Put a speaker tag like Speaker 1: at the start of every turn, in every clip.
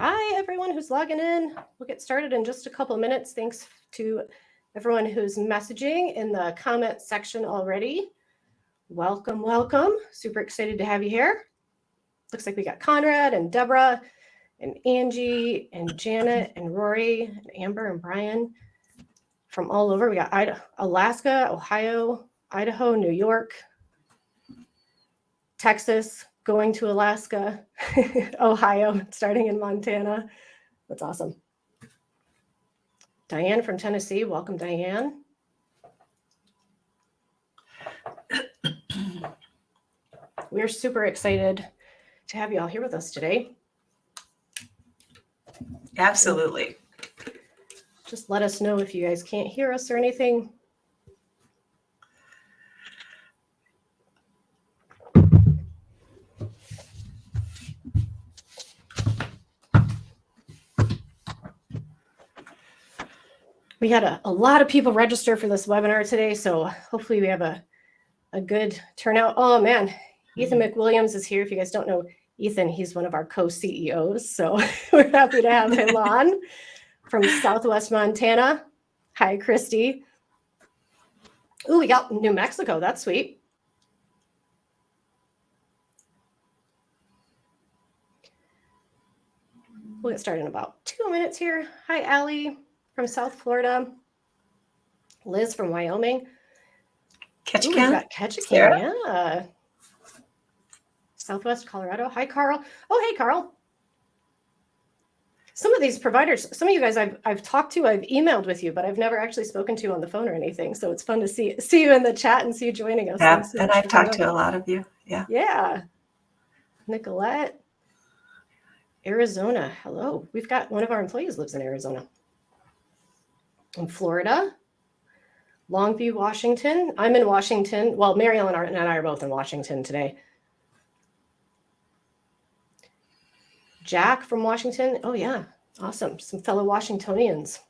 Speaker 1: Hi, everyone who's logging in. We'll get started in just a couple of minutes. Thanks to everyone who's messaging in the comment section already. Welcome, welcome. Super excited to have you here. Looks like we got Conrad and Deborah and Angie and Janet and Rory and Amber and Brian from all over. We got Alaska, Ohio, Idaho, New York, Texas, going to Alaska, Ohio, starting in Montana. That's awesome. Diane from Tennessee. Welcome, Diane. We're super excited to have you all here with us today.
Speaker 2: Absolutely.
Speaker 1: Just let us know if you guys can't hear us or anything. We had a lot of people register for this webinar today, so hopefully we have a good turnout. Oh man, Ethan McWilliams is here. If you guys don't know Ethan, he's one of our co-CEOs, so we're happy to have him on from Southwest Montana. Hi, Christy. Ooh, we got New Mexico. That's sweet. We'll get started in about 2 minutes here. Hi, Allie from South Florida. Liz from Wyoming.
Speaker 2: Ketchikan.
Speaker 1: We got Ketchikan, yeah. Southwest Colorado. Hi, Carl. Oh, hey, Carl. Some of these providers, some of you guys I've talked to, I've emailed with you, but I've never actually spoken to on the phone or anything. So it's fun to see you in the chat and see you joining us.
Speaker 2: Yeah, and I've talked to a lot of you. Yeah.
Speaker 1: Yeah. Nicolette, Arizona. Hello. We've got one of our employees lives in Arizona. In Florida. Longview, Washington. I'm in Washington. Well, Mary Ellen and I are both in Washington today. Jack from Washington. Oh, yeah. Awesome. Some fellow Washingtonians.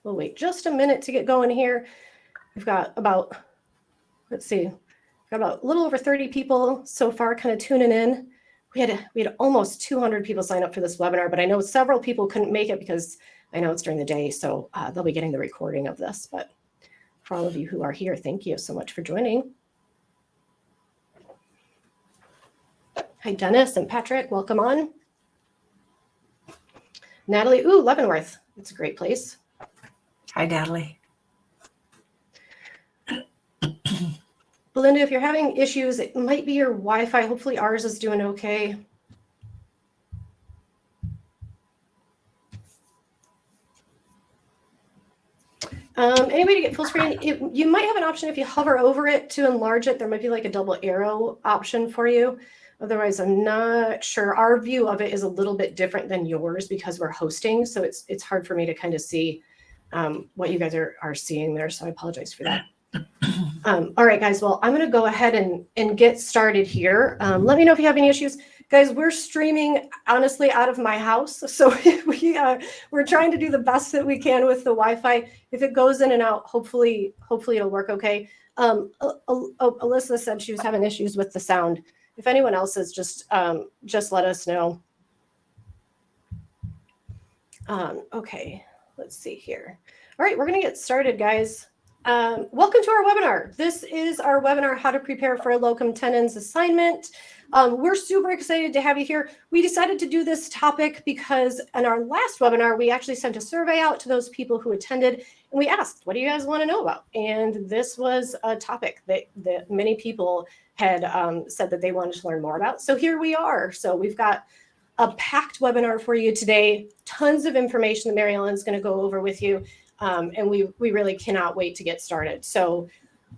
Speaker 1: We'll wait just a minute to get going here. We've got about, let's see, we've got about a little over 30 people so far kind of tuning in. We had almost 200 people sign up for this webinar, but I know several people couldn't make it because I know it's during the day, so they'll be getting the recording of this. But for all of you who are here, thank you so much for joining. Hi, Dennis and Patrick. Welcome on. Natalie. Ooh, Leavenworth. It's a great place.
Speaker 2: Hi, Natalie.
Speaker 1: Belinda, if you're having issues, it might be your Wi-Fi. Hopefully ours is doing okay. Any way to get full screen? You might have an option if you hover over it to enlarge it. There might be like a double arrow option for you. Otherwise, I'm not sure. Our view of it is a little bit different than yours because we're hosting. So it's hard for me to kind of see what you guys are seeing there. So I apologize for that. All right, guys. Well, I'm going to go ahead and get started here. Let me know if you have any issues. Guys, we're streaming, honestly, out of my house. So we're trying to do the best that we can with the Wi-Fi. If it goes in and out, hopefully it'll work okay. Alyssa said she was having issues with the sound. If anyone else is, just let us know. Okay, let's see here. All right, we're going to get started, guys. Welcome to our webinar. This is our webinar, How to Prepare for a Locum Tenens Assignment. We're super excited to have you here. We decided to do this topic because in our last webinar, we actually sent a survey out to those people who attended, and we asked, what do you guys want to know about? And this was a topic that many people had said that they wanted to learn more about. So here we are. So we've got a packed webinar for you today, tons of information that Mary Ellen's going to go over with you. And we really cannot wait to get started. So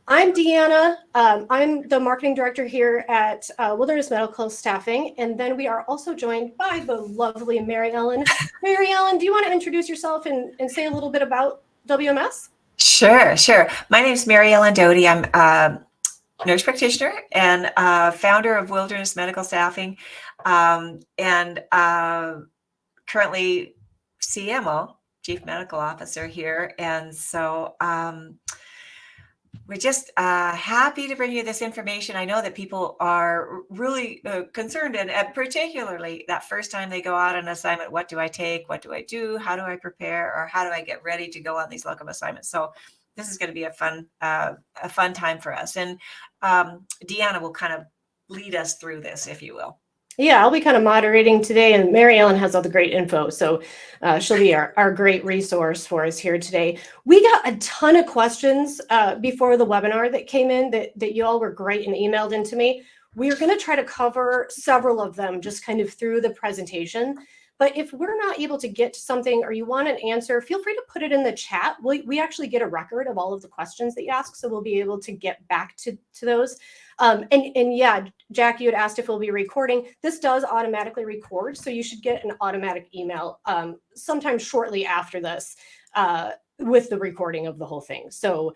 Speaker 1: I'm Deanna. I'm the marketing director here at Wilderness Medical Staffing. And then we are also joined by the lovely Mary Ellen. Mary Ellen, do you want to introduce yourself and say a little bit about WMS?
Speaker 2: Sure. My name is Mary Ellen Doty. I'm a nurse practitioner and founder of Wilderness Medical Staffing and currently CMO. Chief Medical Officer here. And so we're just happy to bring you this information. I know that people are really concerned, and particularly that first time they go out on assignment, what do I take? What do I do? How do I prepare? Or how do I get ready to go on these locum assignments? So this is going to be a fun time for us. And Deanna will kind of lead us through this, if you will.
Speaker 1: Yeah, I'll be kind of moderating today, and Mary Ellen has all the great info, so she'll be our great resource for us here today. We got a ton of questions before the webinar that came in that you all were great and emailed into me. We're going to try to cover several of them just kind of through the presentation. But if we're not able to get to something or you want an answer, feel free to put it in the chat. We actually get a record of all of the questions that you ask, so we'll be able to get back to those. And yeah, Jack, you had asked if we'll be recording. This does automatically record, so you should get an automatic email sometime shortly after this with the recording of the whole thing. So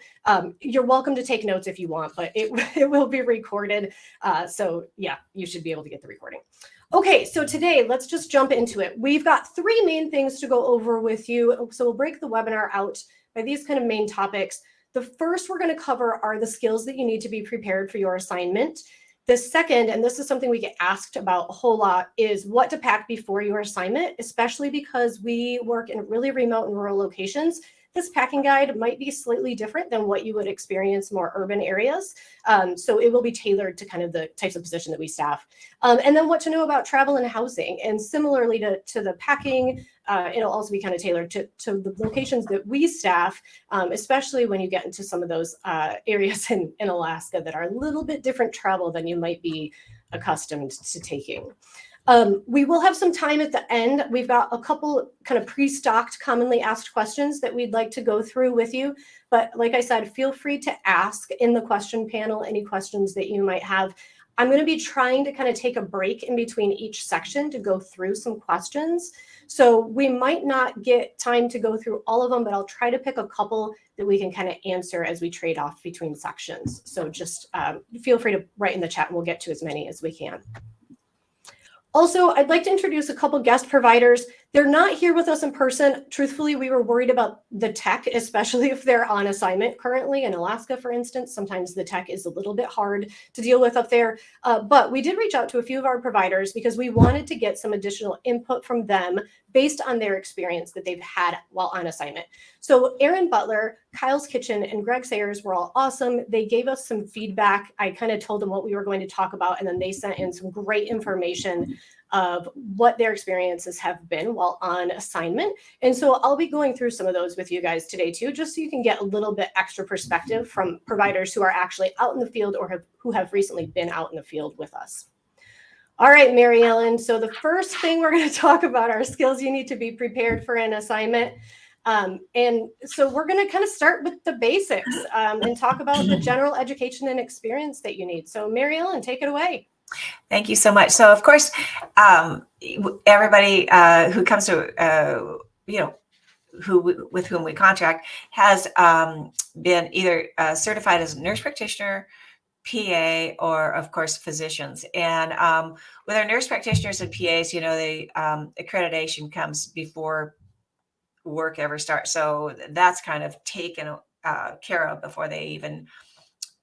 Speaker 1: you're welcome to take notes if you want, but it will be recorded. So yeah, you should be able to get the recording. Okay, so today, let's just jump into it. We've got 3 main things to go over with you. So we'll break the webinar out by these kind of main topics. The first we're going to cover are the skills that you need to be prepared for your assignment. The second, and this is something we get asked about a whole lot, is what to pack before your assignment, especially because we work in really remote and rural locations. This packing guide might be slightly different than what you would experience in more urban areas. So it will be tailored to kind of the types of position that we staff. And then what to know about travel and housing. And similarly to the packing, it'll also be kind of tailored to the locations that we staff, especially when you get into some of those areas in Alaska that are a little bit different travel than you might be accustomed to taking. We will have some time at the end. We've got a couple kind of pre-stocked commonly asked questions that we'd like to go through with you. But like I said, feel free to ask in the question panel any questions that you might have. I'm going to be trying to kind of take a break in between each section to go through some questions. So we might not get time to go through all of them, but I'll try to pick a couple that we can kind of answer as we trade off between sections. So just feel free to write in the chat and we'll get to as many as we can. Also, I'd like to introduce a couple guest providers. They're not here with us in person. Truthfully, we were worried about the tech, especially if they're on assignment currently in Alaska, for instance. Sometimes the tech is a little bit hard to deal with up there. But we did reach out to a few of our providers because we wanted to get some additional input from them based on their experience that they've had while on assignment. So Aaron Butler, Kyle's Kitchen, and Greg Sayers were all awesome. They gave us some feedback. I kind of told them what we were going to talk about, and then they sent in some great information of what their experiences have been while on assignment. And so I'll be going through some of those with you guys today too, just so you can get a little bit extra perspective from providers who are actually out in the field or who have recently been out in the field with us. All right, Mary Ellen. So the first thing we're going to talk about are skills you need to be prepared for an assignment. And so we're going to kind of start with the basics and talk about the general education and experience that you need. So Mary Ellen, take it away.
Speaker 2: Thank you so much. So, of course, everybody who comes to, with whom we contract has been either certified as a nurse practitioner, PA, or of course physicians. And with our nurse practitioners and PAs, the accreditation comes before work ever starts. So that's kind of taken care of before they even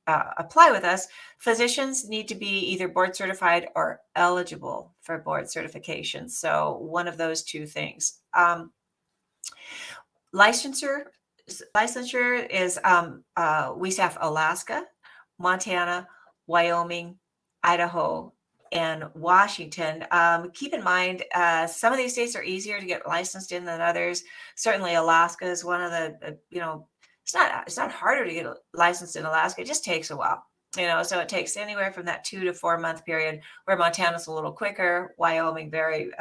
Speaker 2: apply with us. Physicians need to be either board certified or eligible for board certification. So one of those two things. Licensure is we staff Alaska, Montana, Wyoming, Idaho, and Washington. Keep in mind, some of these states are easier to get licensed in than others. Certainly Alaska is one of the, it's not harder to get licensed in Alaska. It just takes a while, so it takes anywhere from that 2 to 4 month period, where Montana's a little quicker, Wyoming pretty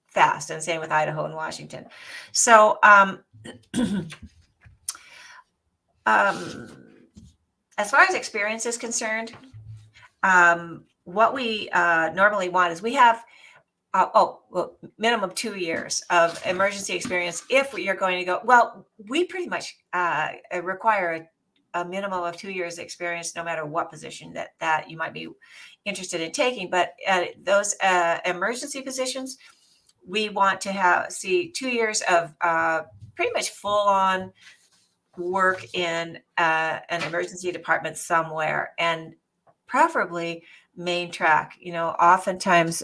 Speaker 2: fast, and same with Idaho and Washington. So as far as experience is concerned, what we normally want is we have minimum 2 years of emergency experience if you're going to go. Well, we pretty much require a minimum of 2 years experience, no matter what position that you might be interested in taking. But those emergency positions, we want to see 2 years of pretty much full on work in an emergency department somewhere, and preferably main track. Oftentimes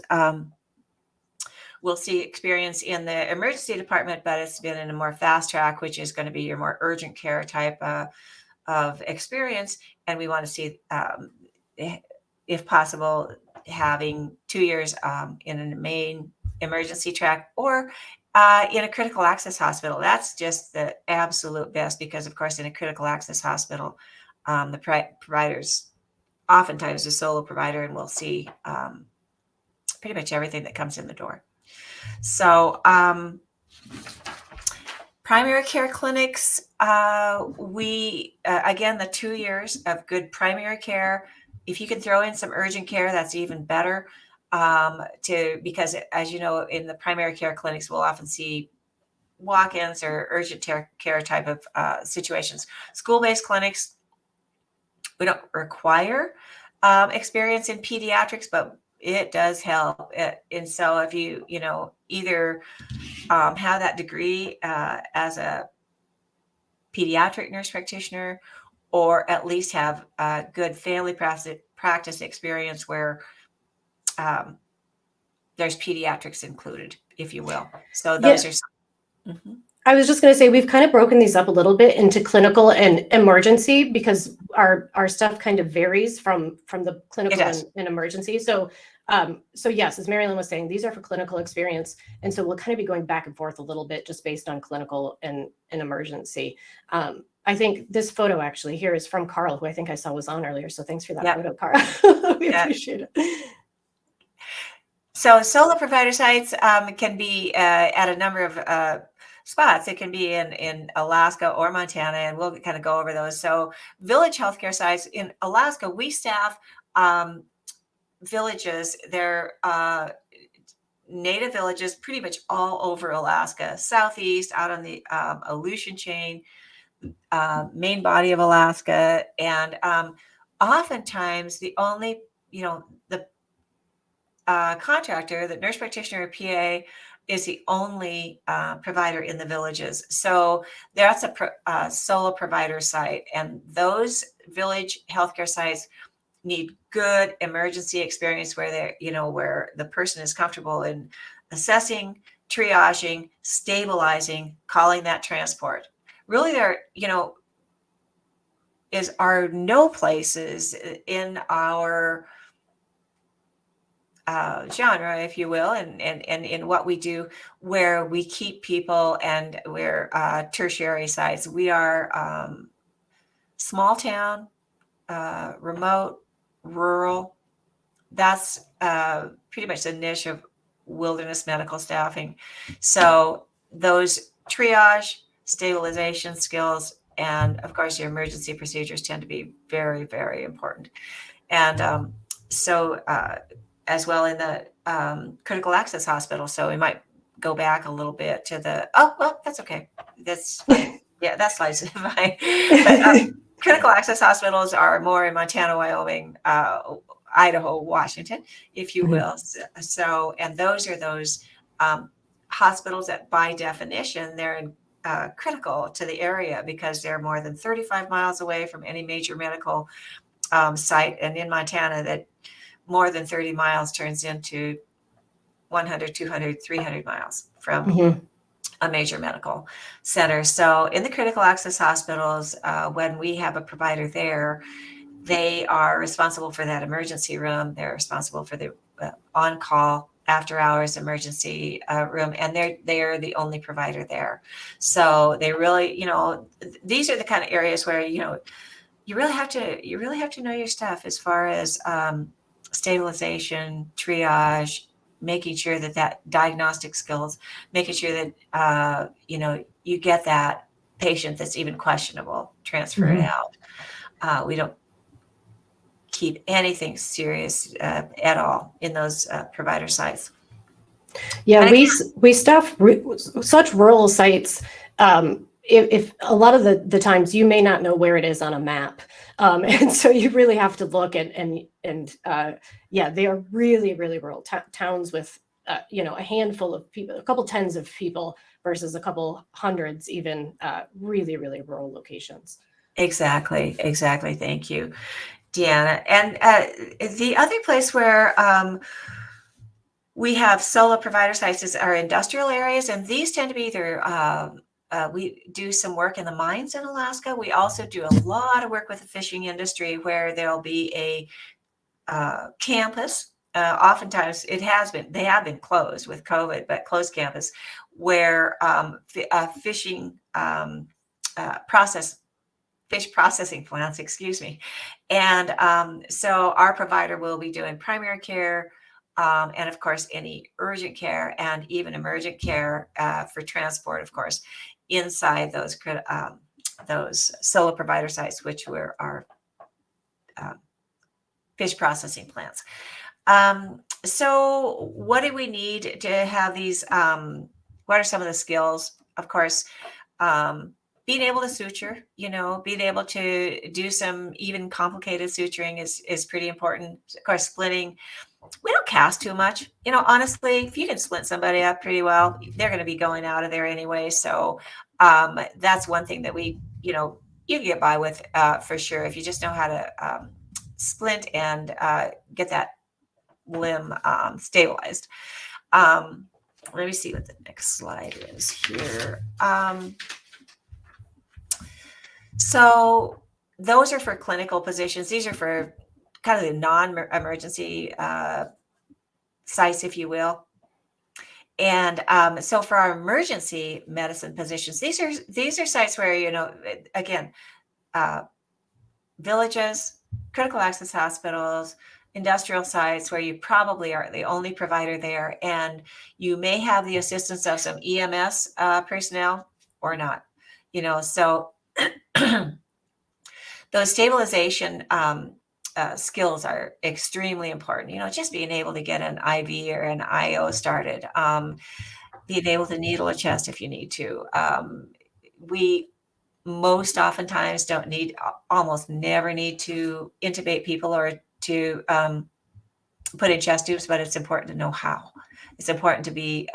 Speaker 2: we'll see experience in the emergency department, but it's been in a more fast track, which is going to be your more urgent care type of experience. And we want to see, if possible, having 2 years in a main emergency track or in a critical access hospital. That's just the absolute best, because of course in a critical access hospital, the providers oftentimes a solo provider, and we'll see pretty much everything that comes in the door. So primary care clinics, we again, the 2 years of good primary care. If you can throw in some urgent care, that's even better. Because as you know, in the primary care clinics, we'll often see walk-ins or urgent care type of situations. School-based clinics, we don't require experience in pediatrics, but it does help. And so if you either have that degree as a pediatric nurse practitioner, or at least have a good family practice experience where there's pediatrics included, if you will. So those are some. Mm-hmm.
Speaker 1: I was just going to say, we've kind of broken these up a little bit into clinical and emergency, because our stuff kind of varies from the clinical and emergency. So yes, as Marilyn was saying, these are for clinical experience. And so we'll kind of be going back and forth a little bit just based on clinical and emergency. I think this photo actually here is from Carl, who I think I saw was on earlier. So thanks for that photo, Carl. We appreciate it.
Speaker 2: So solo provider sites can be at a number of spots. It can be in Alaska or Montana, and we'll kind of go over those. So village healthcare sites in Alaska, we staff villages. They're native villages pretty much all over Alaska, southeast, out on the Aleutian chain, main body of Alaska. And oftentimes the only, the contractor, the nurse practitioner or PA, is the only provider in the villages. So that's a solo provider site. And those village healthcare sites need good emergency experience where where the person is comfortable in assessing, triaging, stabilizing, calling that transport. Really, there, are no places in our genre, if you will, and in what we do, where we keep people and we're tertiary sites. We are small town, remote, rural. That's pretty much the niche of wilderness medical staffing. So those triage, stabilization skills, and of course your emergency procedures tend to be very, very important. And so as well in the critical access hospital. So we might go back a little bit to that's okay. That's fine. Yeah, that slide's fine. But, critical access hospitals are more in Montana, Wyoming, Idaho, Washington, if you will. So, and those are those hospitals that by definition, they're critical to the area because they're more than 35 miles away from any major medical site. And in Montana, that more than 30 miles turns into 100, 200, 300 miles from a major medical center. So in the critical access hospitals, when we have a provider there, they are responsible for that emergency room. They're responsible for the on-call after hours emergency room, and they are the only provider there. So they really, these are the kind of areas where you really have to know your stuff as far as stabilization, triage, making sure that diagnostic skills, making sure that you get that patient that's even questionable, transfer it out. We don't keep anything serious at all in those provider sites.
Speaker 1: Yeah, we staff such rural sites. If a lot of the times you may not know where it is on a map, and so you really have to look and they are really, really rural towns with a handful of people, a couple tens of people versus a couple hundreds, even really, really rural locations.
Speaker 2: Exactly. Thank you, Deanna. And the other place where we have solo provider sites is our industrial areas, and these tend to be either we do some work in the mines in Alaska. We also do a lot of work with the fishing industry where there'll be a campus. Oftentimes they have been closed with COVID, but closed campus where fishing fish processing plants, excuse me. And so our provider will be doing primary care, and of course, any urgent care and even emergent care for transport, of course, inside those solo provider sites, which were our fish processing plants. So what do we need to have these? What are some of the skills? Of course, being able to suture, being able to do some even complicated suturing is pretty important. Of course, splitting. We don't cast too much. Honestly, if you can split somebody up pretty well, they're going to be going out of there anyway. So that's one thing that you can get by with for sure. If you just know how to splint and get that limb stabilized. Let me see what the next slide is here. So those are for clinical positions. These are for kind of the non-emergency sites, if you will. And so for our emergency medicine positions, these are sites where, again, villages, critical access hospitals, industrial sites where you probably are the only provider there, and you may have the assistance of some EMS personnel or not. So those stabilization skills are extremely important. Just being able to get an IV or an IO started, being able to needle a chest if you need to. We most oftentimes almost never need to intubate people or to put in chest tubes, but it's important to know how. It's important to be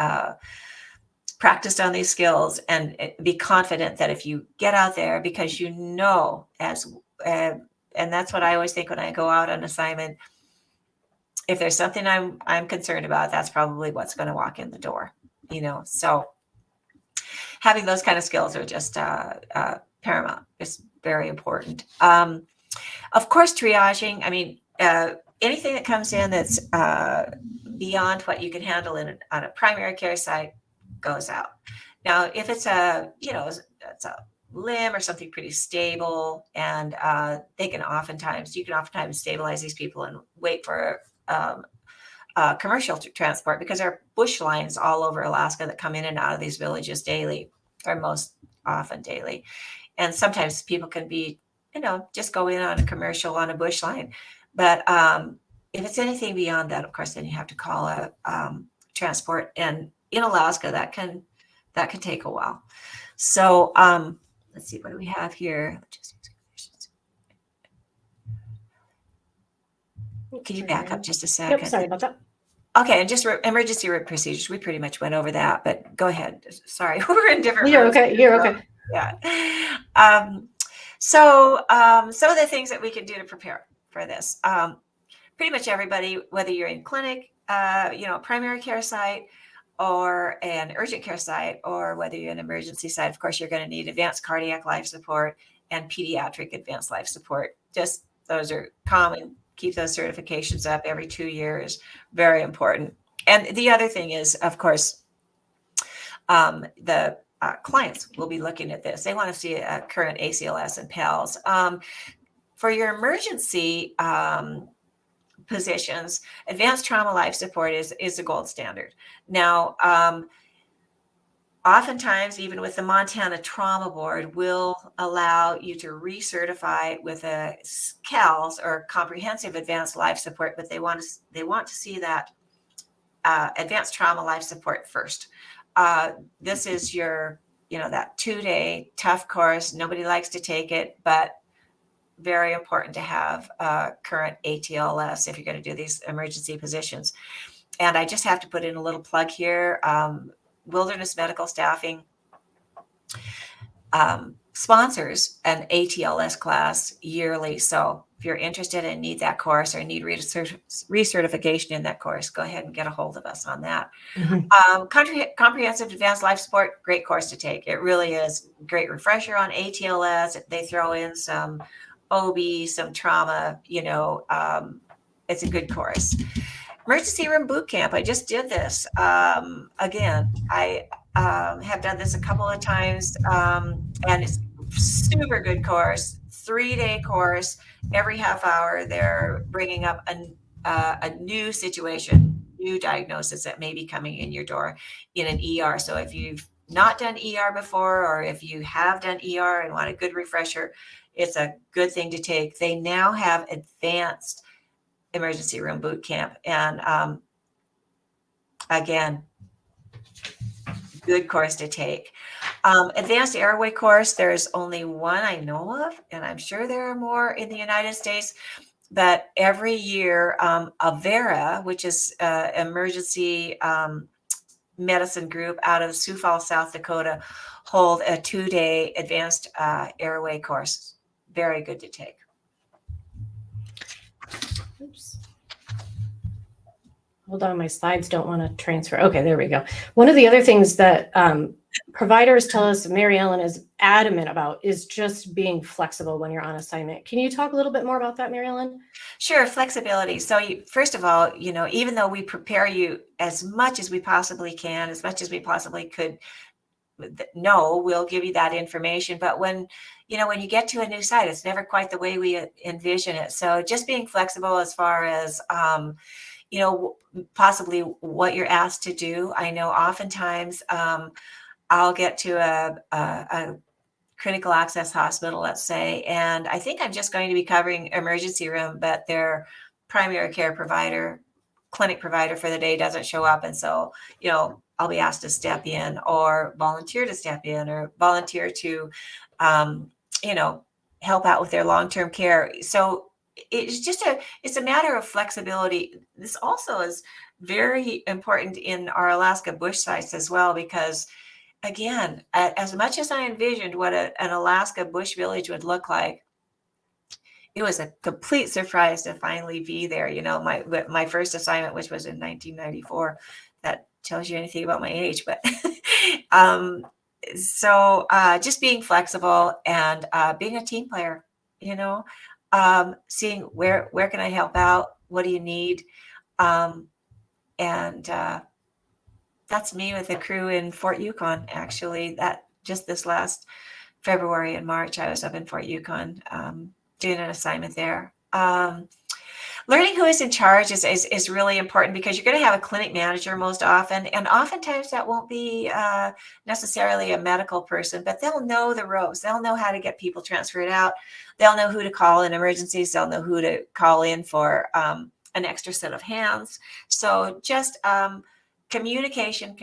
Speaker 2: practiced on these skills and be confident that if you get out there, because and that's what I always think when I go out on assignment, if there's something I'm concerned about, that's probably what's going to walk in the door, so having those kind of skills are just paramount. It's very important. Of course, triaging. I mean, anything that comes in that's beyond what you can handle on a primary care site goes out. Now, if it's it's a limb or something pretty stable, and you can oftentimes stabilize these people and wait for commercial transport, because there are bush lines all over Alaska that come in and out of these villages daily, or most often daily. And sometimes people can be, just go in on a commercial on a bush line. But if it's anything beyond that, of course, then you have to call a transport. And in Alaska, that can take a while. So let's see, what do we have here? Can you back up just a second?
Speaker 1: Yep, sorry about that.
Speaker 2: Okay, and just emergency procedures. We pretty much went over that, but go ahead. Sorry, we're in different.
Speaker 1: You're okay. You're okay.
Speaker 2: Yeah. So some of the things that we can do to prepare for this. Pretty much everybody, whether you're in clinic, a primary care site, or an urgent care site, or whether you're an emergency site, of course, you're going to need advanced cardiac life support and pediatric advanced life support. Just those are common. Keep those certifications up every 2 years. Very important. And the other thing is, of course, the clients will be looking at this. They want to see a current ACLS and PALS. For your emergency positions, advanced trauma life support is the gold standard. Now, oftentimes, even with the Montana Trauma Board, will allow you to recertify with a CALS, or comprehensive advanced life support, but they want to see that advanced trauma life support first. This is your, that 2-day tough course. Nobody likes to take it, but very important to have current ATLS if you're going to do these emergency positions. And I just have to put in a little plug here. Wilderness Medical Staffing sponsors an ATLS class yearly. So if you're interested and need that course or need recertification in that course, go ahead and get a hold of us on that. Comprehensive Advanced Life Support, great course to take. It really is. Great refresher on ATLS. They throw in some OB, some trauma, it's a good course. Emergency room boot camp. I just did this. Again, I have done this a couple of times, and it's super good course, 3-day course. Every half hour, they're bringing up a new situation, new diagnosis that may be coming in your door in an ER. So if you've not done ER before, or if you have done ER and want a good refresher, it's a good thing to take. They now have advanced emergency room boot camp. And again, good course to take. Advanced airway course, there's only one I know of, and I'm sure there are more in the United States. But every year, Avera, which is emergency medicine group out of Sioux Falls, South Dakota, hold a 2-day advanced airway course. Very good to take.
Speaker 1: Oops. Hold on, my slides don't want to transfer. Okay, there we go. One of the other things that providers tell us, Mary Ellen is adamant about, is just being flexible when you're on assignment. Can you talk a little bit more about that, Mary Ellen?
Speaker 2: Sure, flexibility. So first of all, even though we prepare you as much as we possibly can, as much as we possibly could we'll give you that information. But when you get to a new site, it's never quite the way we envision it. So just being flexible as far as, possibly what you're asked to do. I know oftentimes I'll get to a critical access hospital, let's say, and I think I'm just going to be covering emergency room, but their primary care provider, clinic provider for the day doesn't show up. And so, I'll be asked to step in or volunteer to step in or volunteer to, help out with their long-term care. So it's a matter of flexibility. This also is very important in our Alaska bush sites as well, because again, as much as I envisioned what an Alaska bush village would look like, it was a complete surprise to finally be there. My first assignment, which was in 1994, that tells you anything about my age, but so just being flexible and being a team player, seeing where can I help out? What do you need? And that's me with the crew in Fort Yukon. Actually, that just this last February and March, I was up in Fort Yukon doing an assignment there. Learning who is in charge is really important, because you're going to have a clinic manager most often, and oftentimes that won't be necessarily a medical person, but they'll know the ropes. They'll know how to get people transferred out. They'll know who to call in emergencies. They'll know who to call in for an extra set of hands. So just communication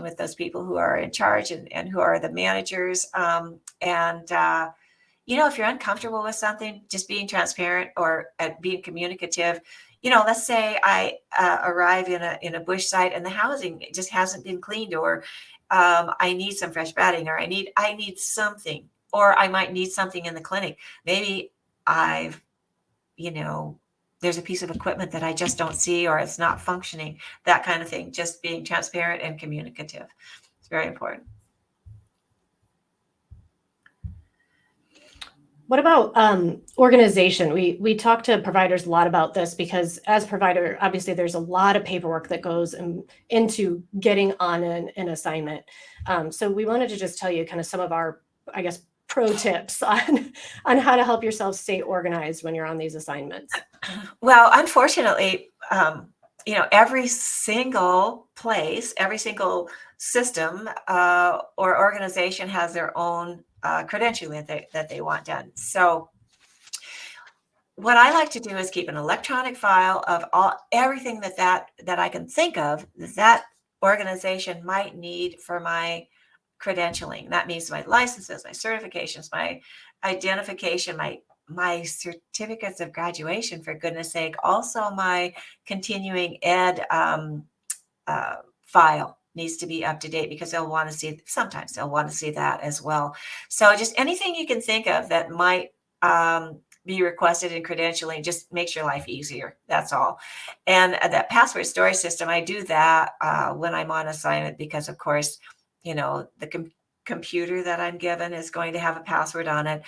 Speaker 2: with those people who are in charge and who are the managers. If you're uncomfortable with something, just being transparent or being communicative. Let's say I arrive in a bush site and the housing just hasn't been cleaned, or I need some fresh bedding, or I need something, or I might need something in the clinic. Maybe there's a piece of equipment that I just don't see, or it's not functioning, that kind of thing. Just being transparent and communicative. It's very important.
Speaker 1: What about organization? We talk to providers a lot about this, because as provider, obviously there's a lot of paperwork that goes into getting on an assignment. So we wanted to just tell you kind of some of our, I guess, pro tips on how to help yourself stay organized when you're on these assignments.
Speaker 2: Well, unfortunately, every single place, every single system or organization has their own credentialing that they want done. So what I like to do is keep an electronic file of everything that I can think of that organization might need for my credentialing. That means my licenses, my certifications, my identification, my certificates of graduation, for goodness sake, also my continuing ed file, needs to be up to date, because sometimes they'll want to see that as well. So just anything you can think of that might be requested in credentialing just makes your life easier. That's all. And that password storage system, I do that when I'm on assignment, because of course, the computer that I'm given is going to have a password on it.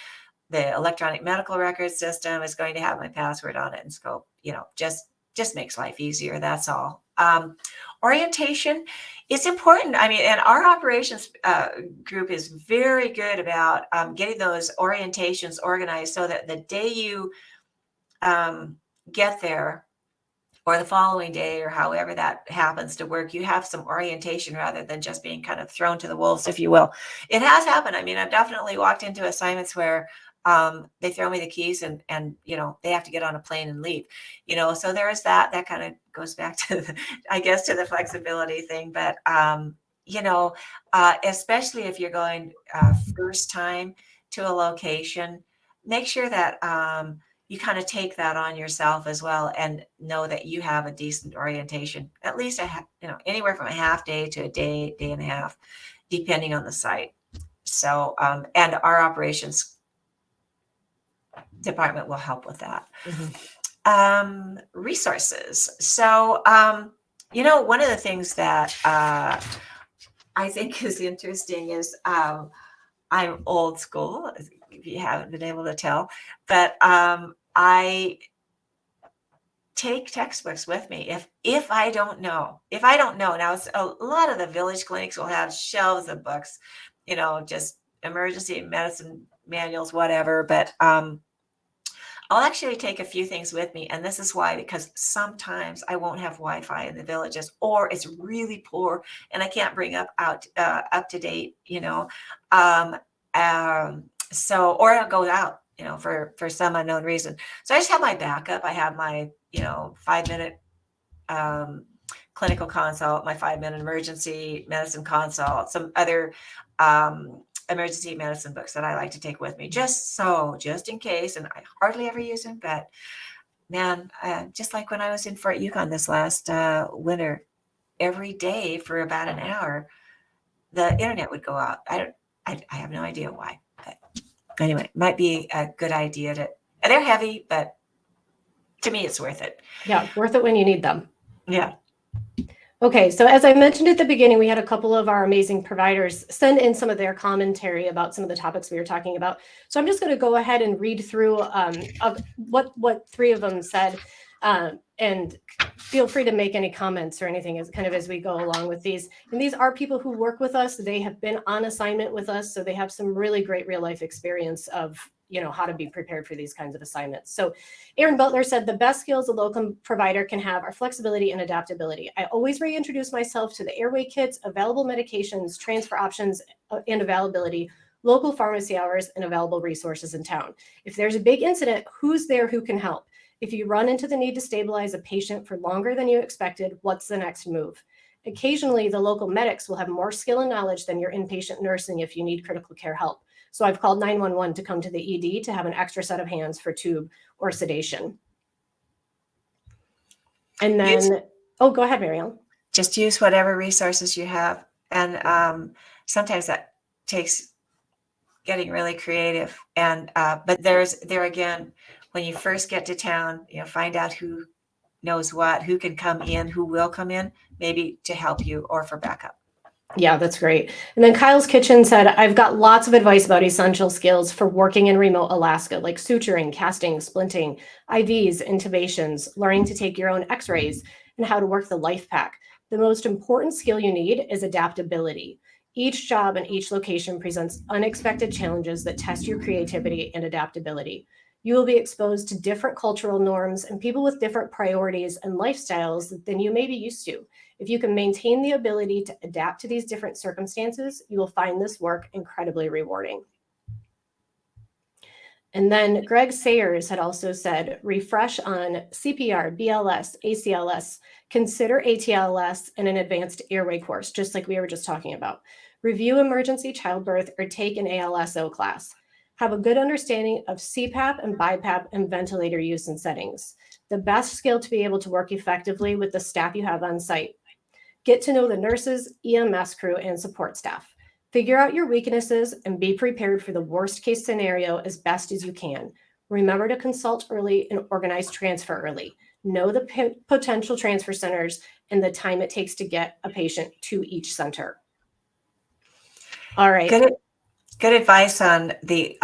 Speaker 2: The electronic medical record system is going to have my password on it. And so, just makes life easier. That's all. Orientation is important. I mean, and our operations group is very good about getting those orientations organized so that the day you get there, or the following day, or however that happens to work, you have some orientation rather than just being kind of thrown to the wolves, if you will. It has happened. I mean, I've definitely walked into assignments where they throw me the keys and they have to get on a plane and leave, so there is that kind of goes back to to the flexibility thing. But especially if you're going first time to a location, make sure that you kind of take that on yourself as well, and know that you have a decent orientation, at least anywhere from a half day to a day and a half, depending on the site. So and our operations department will help with that. Mm-hmm. Resources. So, one of the things that I think is interesting is I'm old school, if you haven't been able to tell, but I take textbooks with me if I don't know. Now, a lot of the village clinics will have shelves of books, just emergency medicine manuals, whatever, but I'll actually take a few things with me. And this is why, because sometimes I won't have Wi-Fi in the villages, or it's really poor and I can't bring up to date, so, or I'll go out, for some unknown reason. So I just have my backup. I have my, 5-minute clinical consult, my 5-minute emergency medicine consult, some other emergency medicine books that I like to take with me, just in case. And I hardly ever use them, but man, just like when I was in Fort Yukon this last winter, every day for about an hour, the internet would go out. I have no idea why, but anyway, it might be a good idea they're heavy, but to me, it's worth it.
Speaker 1: Yeah, worth it when you need them.
Speaker 2: Yeah.
Speaker 1: Okay, so as I mentioned at the beginning, we had a couple of our amazing providers send in some of their commentary about some of the topics we were talking about. So I'm just going to go ahead and read through what 3 of them said, and feel free to make any comments or anything as we go along with these. And these are people who work with us. They have been on assignment with us, so they have some really great real life experience of how to be prepared for these kinds of assignments. So Aaron Butler said, the best skills a locum provider can have are flexibility and adaptability. I always reintroduce myself to the airway kits, available medications, transfer options and availability, local pharmacy hours, and available resources in town. If there's a big incident, who's there who can help? If you run into the need to stabilize a patient for longer than you expected, what's the next move? Occasionally, the local medics will have more skill and knowledge than your inpatient nursing if you need critical care help. So I've called 911 to come to the ED to have an extra set of hands for tube or sedation. And then, go ahead, Marielle.
Speaker 2: Just use whatever resources you have. And sometimes that takes getting really creative. And but there again, when you first get to town, find out who knows what, who can come in, who will come in, maybe to help you or for backup.
Speaker 1: Yeah, that's great. And then Kyle's Kitchen said, I've got lots of advice about essential skills for working in remote Alaska, like suturing, casting, splinting, IVs, intubations, learning to take your own x-rays, and how to work the life pack. The most important skill you need is adaptability. Each job and each location presents unexpected challenges that test your creativity and adaptability. You will be exposed to different cultural norms and people with different priorities and lifestyles than you may be used to. If you can maintain the ability to adapt to these different circumstances, you will find this work incredibly rewarding. And then Greg Sayers had also said, refresh on CPR, BLS, ACLS, consider ATLS and an advanced airway course, just like we were just talking about. Review emergency childbirth or take an ALSO class. Have a good understanding of CPAP and BiPAP and ventilator use and settings. The best skill to be able to work effectively with the staff you have on site. Get to know the nurses, EMS crew, and support staff. Figure out your weaknesses and be prepared for the worst case scenario as best as you can. Remember to consult early and organize transfer early. Know the potential transfer centers and the time it takes to get a patient to each center. All right.
Speaker 2: Good advice on the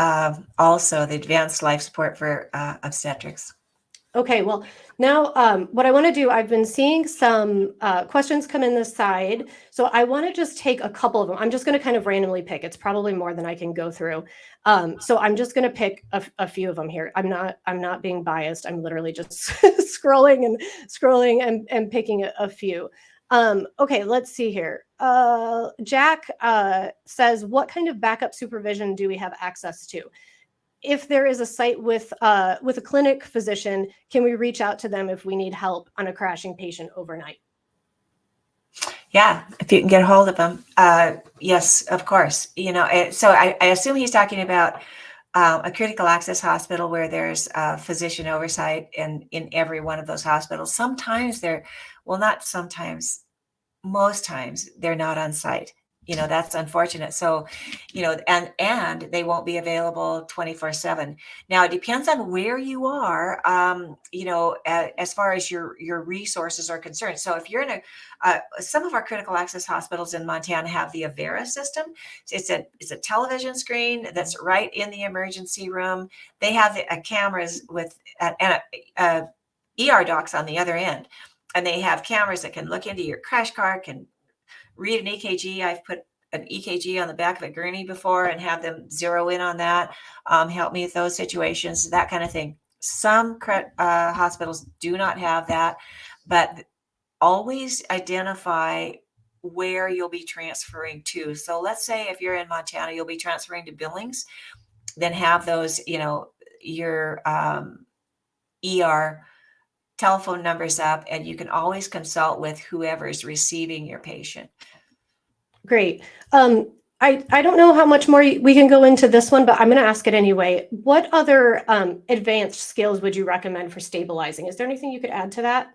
Speaker 2: also the advanced life support for obstetrics.
Speaker 1: Okay, well, now what I want to do, I've been seeing some questions come in this side. So I want to just take a couple of them. I'm just going to kind of randomly pick. It's probably more than I can go through. So I'm just going to pick a few of them here. I'm not being biased. I'm literally just scrolling and picking a few. Okay, let's see here. Jack says, what kind of backup supervision do we have access to? If there is a site with a clinic physician, can we reach out to them if we need help on a crashing patient overnight?
Speaker 2: Yeah, if you can get a hold of them. Yes, of course. So I assume he's talking about a critical access hospital where there's physician oversight in every one of those hospitals. Sometimes not sometimes, most times they're not on site. That's unfortunate. So, and they won't be available 24/7. Now it depends on where you are, as far as your resources are concerned. So if you're in some of our critical access hospitals in Montana have the Avera system. It's a television screen that's right in the emergency room. They have cameras with and ER docs on the other end, and they have cameras that can look into your crash cart, can read an EKG. I've put an EKG on the back of a gurney before and have them zero in on that, help me with those situations, that kind of thing. Some hospitals do not have that, but always identify where you'll be transferring to. So let's say if you're in Montana, you'll be transferring to Billings, then have those, your ER telephone numbers up, and you can always consult with whoever is receiving your patient.
Speaker 1: Great. I don't know how much more we can go into this one, but I'm going to ask it anyway. What other advanced skills would you recommend for stabilizing? Is there anything you could add to that?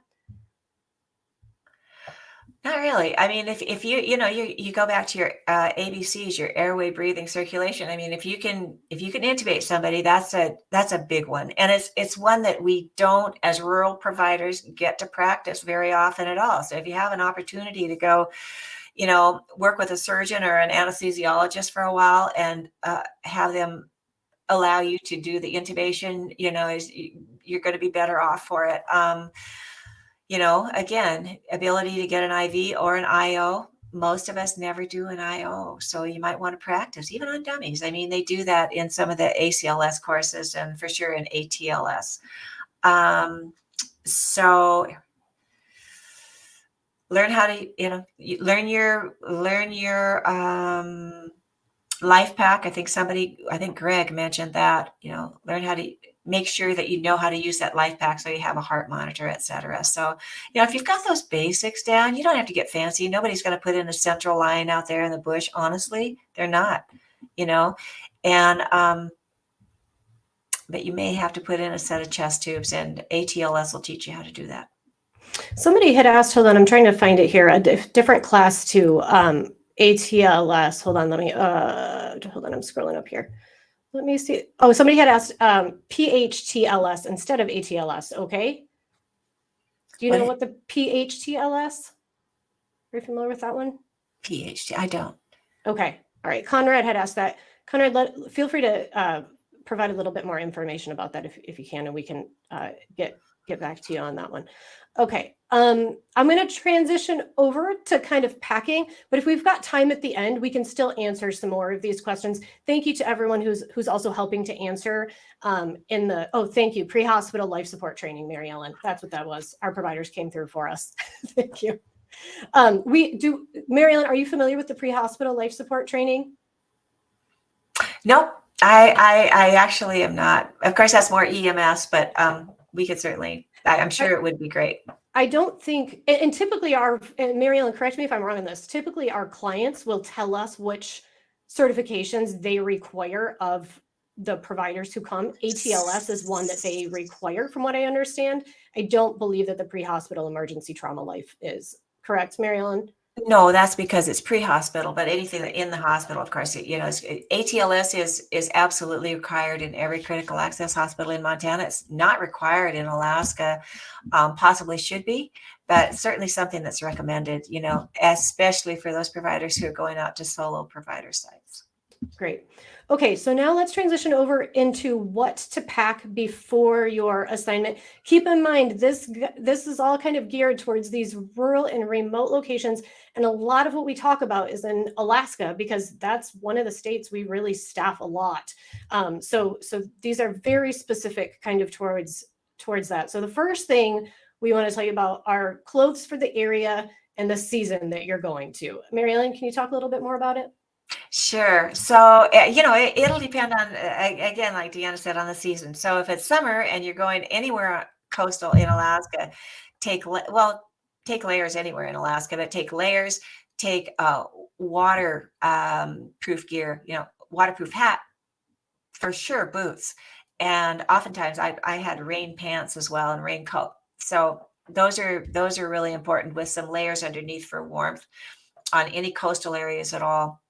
Speaker 2: Not really. I mean, if you go back to your ABCs, your airway, breathing, circulation. I mean, if you can intubate somebody, that's a big one, and it's one that we don't, as rural providers, get to practice very often at all. So if you have an opportunity to go, work with a surgeon or an anesthesiologist for a while and have them allow you to do the intubation, you're going to be better off for it. Again, ability to get an IV or an IO. Most of us never do an IO, so you might want to practice even on dummies. I mean, they do that in some of the ACLS courses and for sure in ATLS. So learn how to, learn your life pack. I think Greg mentioned that, learn how to make sure that you know how to use that life pack, so you have a heart monitor, et cetera. So, if you've got those basics down, you don't have to get fancy. Nobody's going to put in a central line out there in the bush. Honestly, they're not, and, but you may have to put in a set of chest tubes, and ATLS will teach you how to do that.
Speaker 1: Somebody had asked, hold on, I'm trying to find it here, a different class to ATLS. Hold on, I'm scrolling up here. Let me see. Oh, somebody had asked PHTLS instead of ATLS. Okay. Do you know what the PHTLS? Are you familiar with that one?
Speaker 2: PHT, I don't.
Speaker 1: Okay. All right. Conrad had asked that. Conrad, feel free to provide a little bit more information about that if you can, and we can get back to you on that one. Okay. I'm going to transition over to kind of packing, but if we've got time at the end, we can still answer some more of these questions. Thank you to everyone who's also helping to answer thank you. Pre-hospital life support training, Mary Ellen. That's what that was. Our providers came through for us. Thank you. Mary Ellen, are you familiar with the pre-hospital life support training?
Speaker 2: Nope. I actually am not. Of course, that's more EMS, but we could certainly, I'm sure it would be great.
Speaker 1: I don't think, and typically and Mary Ellen, correct me if I'm wrong on this, typically our clients will tell us which certifications they require of the providers who come. ATLS is one that they require, from what I understand. I don't believe that the pre-hospital emergency trauma life is. Correct, Mary Ellen?
Speaker 2: No, that's because it's pre-hospital, but anything that in the hospital, of course, ATLS is absolutely required in every critical access hospital in Montana. It's not required in Alaska, possibly should be, but certainly something that's recommended, especially for those providers who are going out to solo provider sites.
Speaker 1: Great. Okay, so now let's transition over into what to pack before your assignment. Keep in mind, this is all kind of geared towards these rural and remote locations. And a lot of what we talk about is in Alaska, because that's one of the states we really staff a lot. So these are very specific kind of towards that. So the first thing we want to tell you about are clothes for the area and the season that you're going to. Mary Ellen, can you talk a little bit more about it?
Speaker 2: Sure. So, it'll depend on, again, like Deanna said, on the season. So if it's summer and you're going anywhere coastal in Alaska, take layers anywhere in Alaska, but take layers, take water proof gear, waterproof hat, for sure, boots. And oftentimes I had rain pants as well and raincoat. So those are really important, with some layers underneath for warmth on any coastal areas at all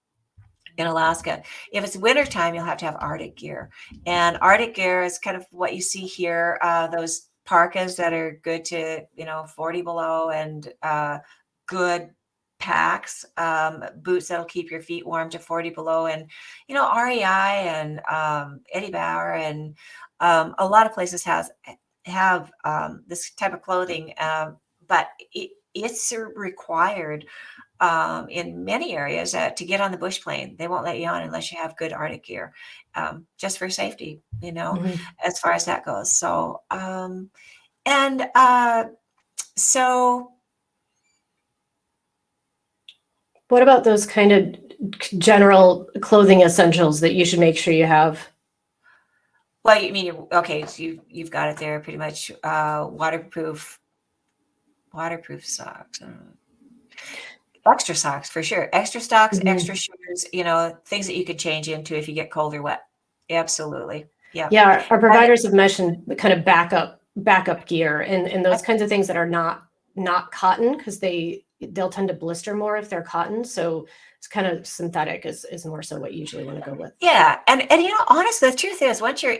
Speaker 2: in Alaska. If it's wintertime, you'll have to have Arctic gear. And Arctic gear is kind of what you see here, those parkas that are good to, 40 below, and good packs, boots that'll keep your feet warm to 40 below, and, REI and Eddie Bauer and a lot of places have this type of clothing, but it's required in many areas to get on the bush plane. They won't let you on unless you have good Arctic gear, just for safety, as far as that goes. So, so
Speaker 1: what about those kind of general clothing essentials that you should make sure you have?
Speaker 2: Well, you mean, okay, so you've got it there pretty much. Waterproof socks. Extra socks for sure. Extra socks, extra shoes, things that you could change into if you get cold or wet. Absolutely. Yeah.
Speaker 1: Yeah. Our providers have mentioned the kind of backup gear and those kinds of things that are not cotton, because they'll tend to blister more if they're cotton. So it's kind of synthetic is more so what you usually want to go with.
Speaker 2: Yeah. And honestly, the truth is, once you're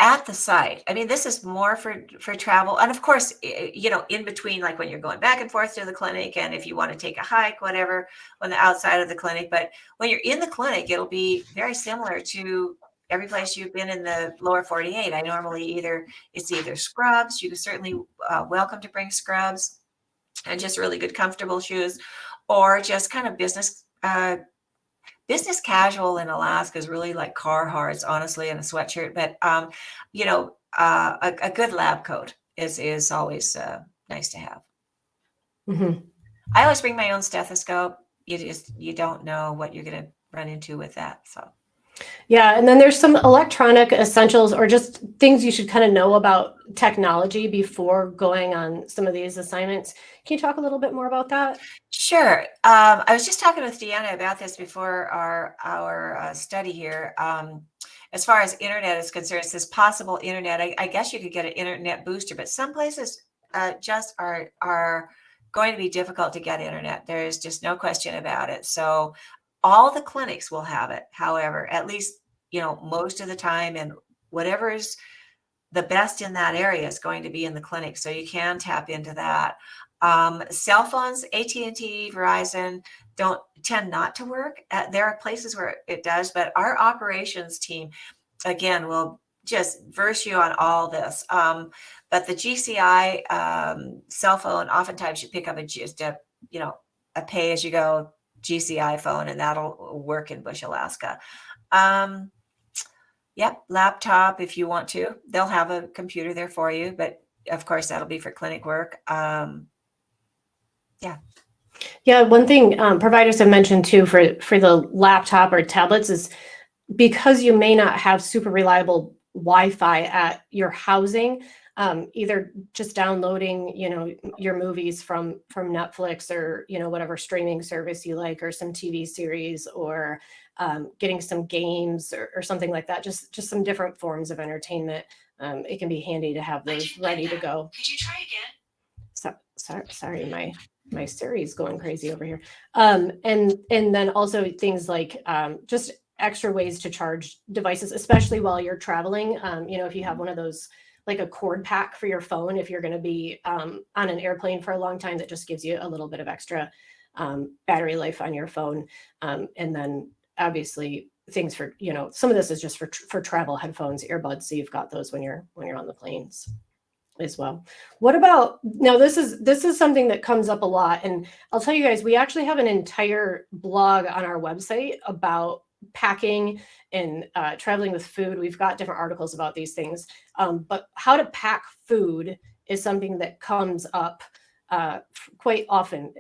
Speaker 2: at the site, I mean, this is more for travel. And of course, in between, like when you're going back and forth to the clinic, and if you want to take a hike, whatever, on the outside of the clinic. But when you're in the clinic, it'll be very similar to every place you've been in the lower 48. I normally it's either scrubs. You can certainly welcome to bring scrubs and just really good, comfortable shoes, or just kind of business casual in Alaska is really like Carhartts, honestly, and a sweatshirt. But a good lab coat is always nice to have.
Speaker 1: Mm-hmm.
Speaker 2: I always bring my own stethoscope. You don't know what you're going to run into with that. So.
Speaker 1: Yeah, and then there's some electronic essentials, or just things you should kind of know about technology before going on some of these assignments. Can you talk a little bit more about that?
Speaker 2: Sure. I was just talking with Deanna about this before our study here. As far as internet is concerned, it's this possible internet. I guess you could get an internet booster, but some places just are going to be difficult to get internet. There's just no question about it. So all the clinics will have it, however, at least, most of the time, and whatever is the best in that area is going to be in the clinic. So you can tap into that. Cell phones, AT&T, Verizon tend not to work. There are places where it does, but our operations team, again, will just verse you on all this. But the GCI cell phone, oftentimes you pick up a pay-as-you-go GCI phone, and that'll work in Bush, Alaska. Yep, laptop if you want to. They'll have a computer there for you, but of course that'll be for clinic work.
Speaker 1: Yeah, one thing providers have mentioned too for the laptop or tablets is, because you may not have super reliable Wi-Fi at your housing, either just downloading, your movies from Netflix, or, whatever streaming service you like, or some TV series, or getting some games or something like that, just some different forms of entertainment. It can be handy to have those ready to go.
Speaker 2: Could you try again?
Speaker 1: Sorry, my My Siri's going crazy over here. And then also things like just extra ways to charge devices, especially while you're traveling. If you have one of those, like a cord pack for your phone, if you're going to be on an airplane for a long time, that just gives you a little bit of extra battery life on your phone. And then obviously things for, some of this is just for travel headphones, earbuds. So you've got those when you're on the planes as well. What about now? This is something that comes up a lot, and I'll tell you guys, we actually have an entire blog on our website about packing and traveling with food. We've got different articles about these things, but how to pack food is something that comes up quite often,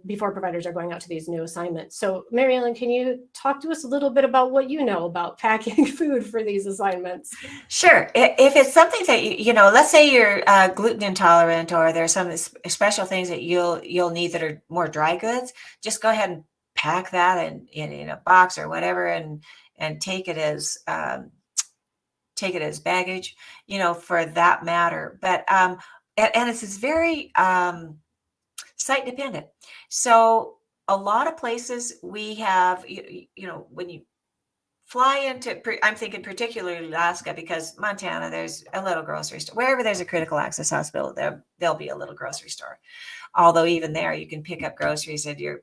Speaker 1: before providers are going out to these new assignments. So Mary Ellen, can you talk to us a little bit about what you know about packing food for these assignments?
Speaker 2: Sure. If it's something that let's say you're gluten intolerant, or there's some special things that you'll need that are more dry goods, just go ahead and pack that in a box or whatever, and take it as baggage, for that matter. But and it's very site dependent. So a lot of places we have, when you fly into, I'm thinking particularly Alaska, because Montana, there's a little grocery store. Wherever there's a critical access hospital, there'll be a little grocery store. Although even there, you can pick up groceries at your,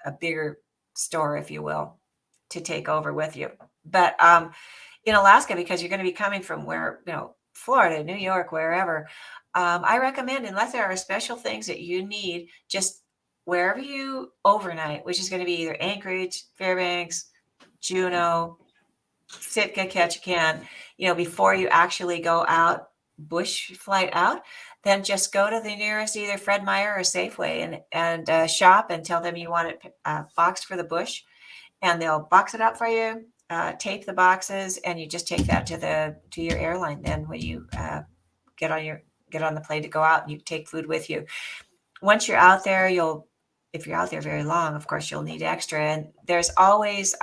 Speaker 2: a bigger store, if you will, to take over with you. But in Alaska, because you're going to be coming from Florida, New York, wherever, I recommend, unless there are special things that you need, just wherever you overnight, which is going to be either Anchorage, Fairbanks, Juneau, Sitka, Ketchikan, before you actually go out, bush flight out, then just go to the nearest either Fred Meyer or Safeway and shop and tell them you want it boxed for the bush, and they'll box it up for you, tape the boxes, and you just take that to your airline. Then when you get on the plane to go out, and you take food with you. Once you're out there, if you're out there very long, of course, you'll need extra. And there's always,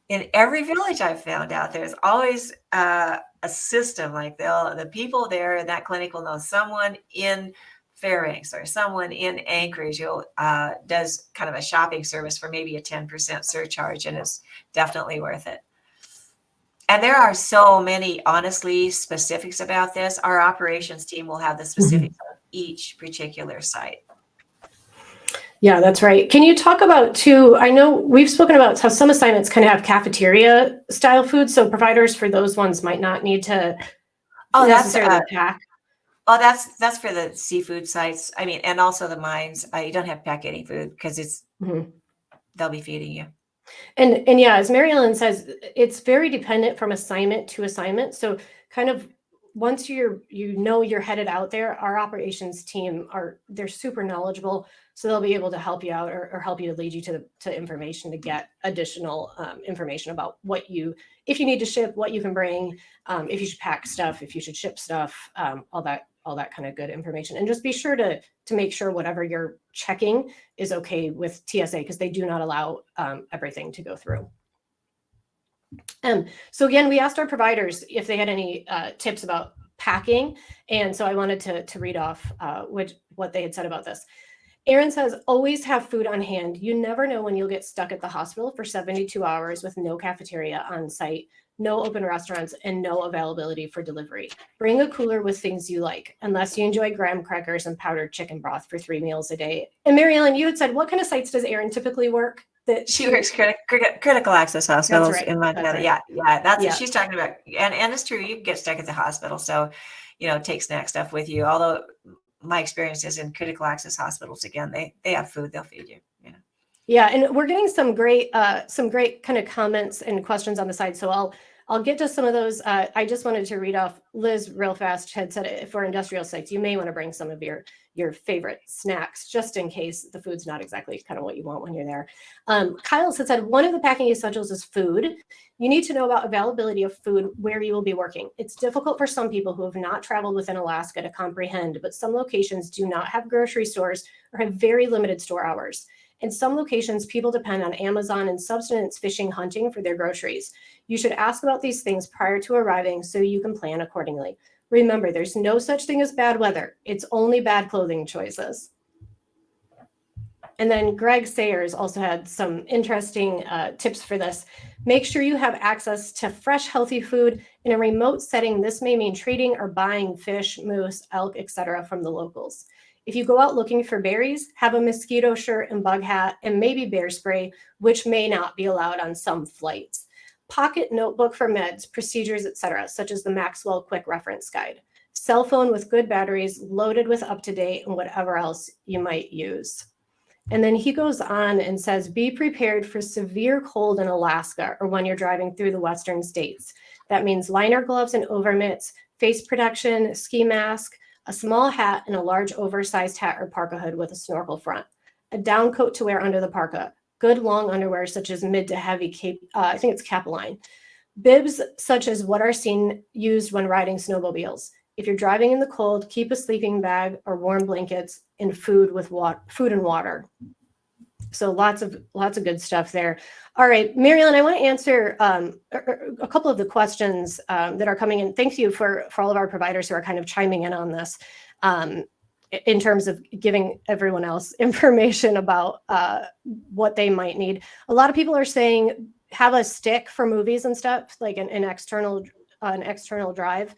Speaker 2: in every village I've found out, there's always a system. Like the people there in that clinic will know someone in Fairbanks or someone in Anchorage does kind of a shopping service for maybe a 10% surcharge, and it's definitely worth it. And there are so many, honestly, specifics about this. Our operations team will have the specifics of each particular site.
Speaker 1: Yeah, that's right. Can you talk about too, I know we've spoken about how some assignments kind of have cafeteria style food, so providers for those ones might not need to necessarily pack.
Speaker 2: Oh, that's for the seafood sites. I mean, and also the mines. You don't have to pack any food because they'll be feeding you.
Speaker 1: And yeah, as Mary Ellen says, it's very dependent from assignment to assignment. So kind of once you're headed out there, our operations team they're super knowledgeable. So they'll be able to help you out or help you to lead you to information to get additional information about if you need to ship, what you can bring, if you should pack stuff, if you should ship stuff, all that kind of good information. And just be sure to make sure whatever you're checking is okay with TSA, because they do not allow everything to go through. So again, we asked our providers if they had any tips about packing. And so I wanted to read off what they had said about this. Aaron says, always have food on hand. You never know when you'll get stuck at the hospital for 72 hours with no cafeteria on site, no open restaurants, and no availability for delivery. Bring a cooler with things you like, unless you enjoy graham crackers and powdered chicken broth for 3 meals a day. And Mary Ellen, you had said, what kind of sites does Aaron typically work?
Speaker 2: She works critical access hospitals in Montana.
Speaker 1: Right.
Speaker 2: Yeah, that's what she's talking about. And it's true, you can get stuck at the hospital. So, take snack stuff with you. Although my experience is in critical access hospitals, again, they have food, they'll feed you.
Speaker 1: Yeah, and we're getting some great kind of comments and questions on the side. So I'll get to some of those. I just wanted to read off. Liz, real fast, had said for industrial sites, you may want to bring some of your favorite snacks just in case the food's not exactly kind of what you want when you're there. Kyle had said one of the packing essentials is food. You need to know about availability of food where you will be working. It's difficult for some people who have not traveled within Alaska to comprehend, but some locations do not have grocery stores or have very limited store hours. In some locations, people depend on Amazon and subsistence fishing, hunting for their groceries. You should ask about these things prior to arriving so you can plan accordingly. Remember, there's no such thing as bad weather. It's only bad clothing choices. And then Greg Sayers also had some interesting tips for this. Make sure you have access to fresh, healthy food in a remote setting. This may mean trading or buying fish, moose, elk, etc. from the locals. If you go out looking for berries, have a mosquito shirt and bug hat and maybe bear spray, which may not be allowed on some flights. Pocket notebook for meds, procedures, etc., such as the Maxwell Quick Reference Guide. Cell phone with good batteries, loaded with up-to-date and whatever else you might use. And then he goes on and says, be prepared for severe cold in Alaska or when you're driving through the western states. That means liner gloves and overmitts, face protection, ski mask, a small hat, and a large oversized hat or parka hood with a snorkel front. A down coat to wear under the parka. Good long underwear such as mid to heavy cape, I think it's capeline. Bibs such as what are seen used when riding snowmobiles. If you're driving in the cold, keep a sleeping bag or warm blankets and food and water. So lots of good stuff there. All right, Mary-Ellen, I want to answer a couple of the questions that are coming in. Thank you for all of our providers who are kind of chiming in on this in terms of giving everyone else information about what they might need. A lot of people are saying have a stick for movies and stuff, like an external drive.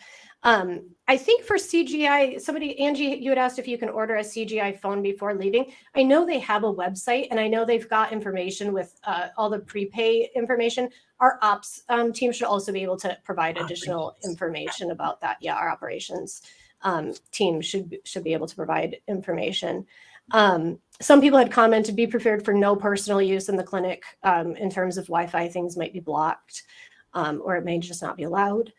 Speaker 1: I think for CGI, Angie, you had asked if you can order a CGI phone before leaving. I know they have a website and I know they've got information with all the prepay information. Our ops team should also be able to provide additional information about that. Yeah, our operations team should be able to provide information. Some people had commented, be prepared for no personal use in the clinic in terms of Wi-Fi. Things might be blocked or it may just not be allowed.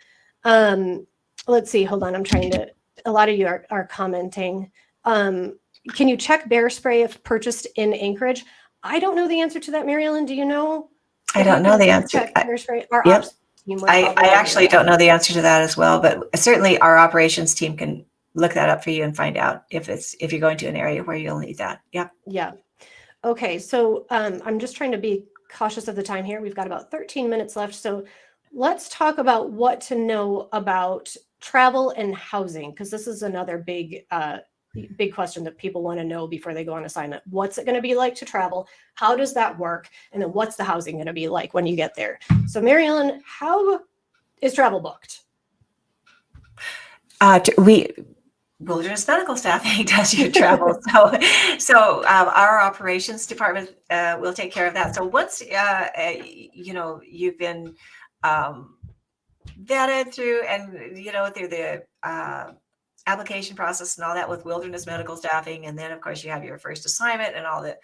Speaker 1: Let's see, hold on. A lot of you are commenting. Can you check bear spray if purchased in Anchorage? I don't know the answer to that. Mary-Ellen, do you know?
Speaker 2: I don't know the answer.
Speaker 1: Bear spray? Our
Speaker 2: Yep.
Speaker 1: ops team
Speaker 2: I actually don't know the answer to that as well, but certainly our operations team can look that up for you and find out if you're going to an area where you'll need that. Yep.
Speaker 1: Yeah. Okay. So I'm just trying to be cautious of the time here. We've got about 13 minutes left. So let's talk about what to know about travel and housing, because this is another big question that people want to know before they go on assignment. What's it going to be like to travel? How does that work? And then what's the housing going to be like when you get there? So Mary-Ellen, how is travel booked?
Speaker 2: Wilderness Medical Staffing does your travel. So our operations department will take care of that. So once you've been vetted through through the application process and all that with Wilderness Medical Staffing, and then of course you have your first assignment and all the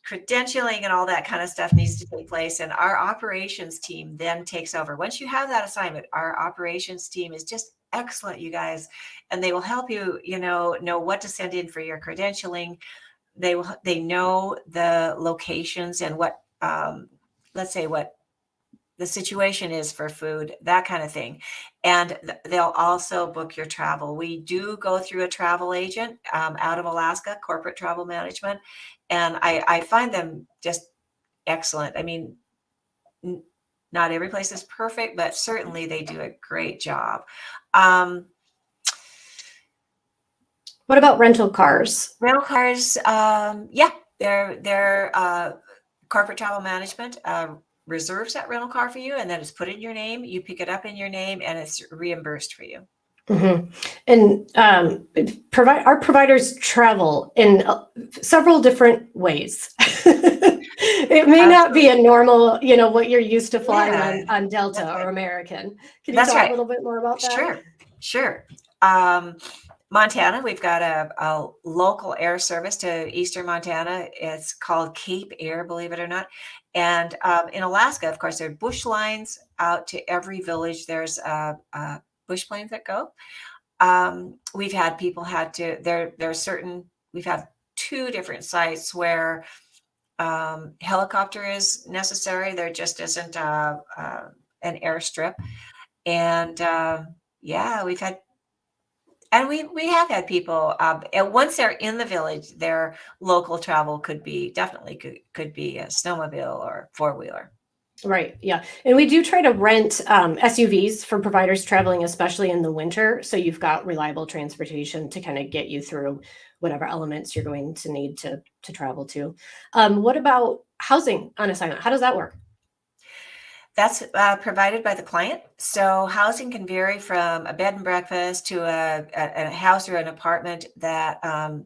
Speaker 2: credentialing and all that kind of stuff needs to take place, and our operations team then takes over. Once you have that assignment, our operations team is just excellent, you guys, and they will help you know what to send in for your credentialing. They know the locations and what let's say what the situation is for food, that kind of thing. And they'll also book your travel. We do go through a travel agent out of Alaska, Corporate Travel Management. And I find them just excellent. I mean, not every place is perfect, but certainly they do a great job.
Speaker 1: What about rental cars?
Speaker 2: Rental cars, yeah, they're Corporate Travel Management reserves that rental car for you, and then it's put in your name. You pick it up in your name, and it's reimbursed for you.
Speaker 1: Mm-hmm. And our providers travel in several different ways. It may not be a normal, what you're used to flying on Delta or American. Can you talk a little bit more about that?
Speaker 2: Sure. Montana, we've got a local air service to Eastern Montana. It's called Cape Air, believe it or not. And in Alaska, of course, there are bush lines out to every village. There's bush planes that go. We've had people we've had 2 different sites where helicopter is necessary. There just isn't an airstrip. And we've had, and we have had people, and once they're in the village, their local travel could be a snowmobile or 4-wheeler.
Speaker 1: Right. Yeah. And we do try to rent SUVs for providers traveling, especially in the winter. So you've got reliable transportation to kind of get you through whatever elements you're going to need to travel to. What about housing on assignment? How does that work?
Speaker 2: That's provided by the client. So housing can vary from a bed and breakfast to a house or an apartment that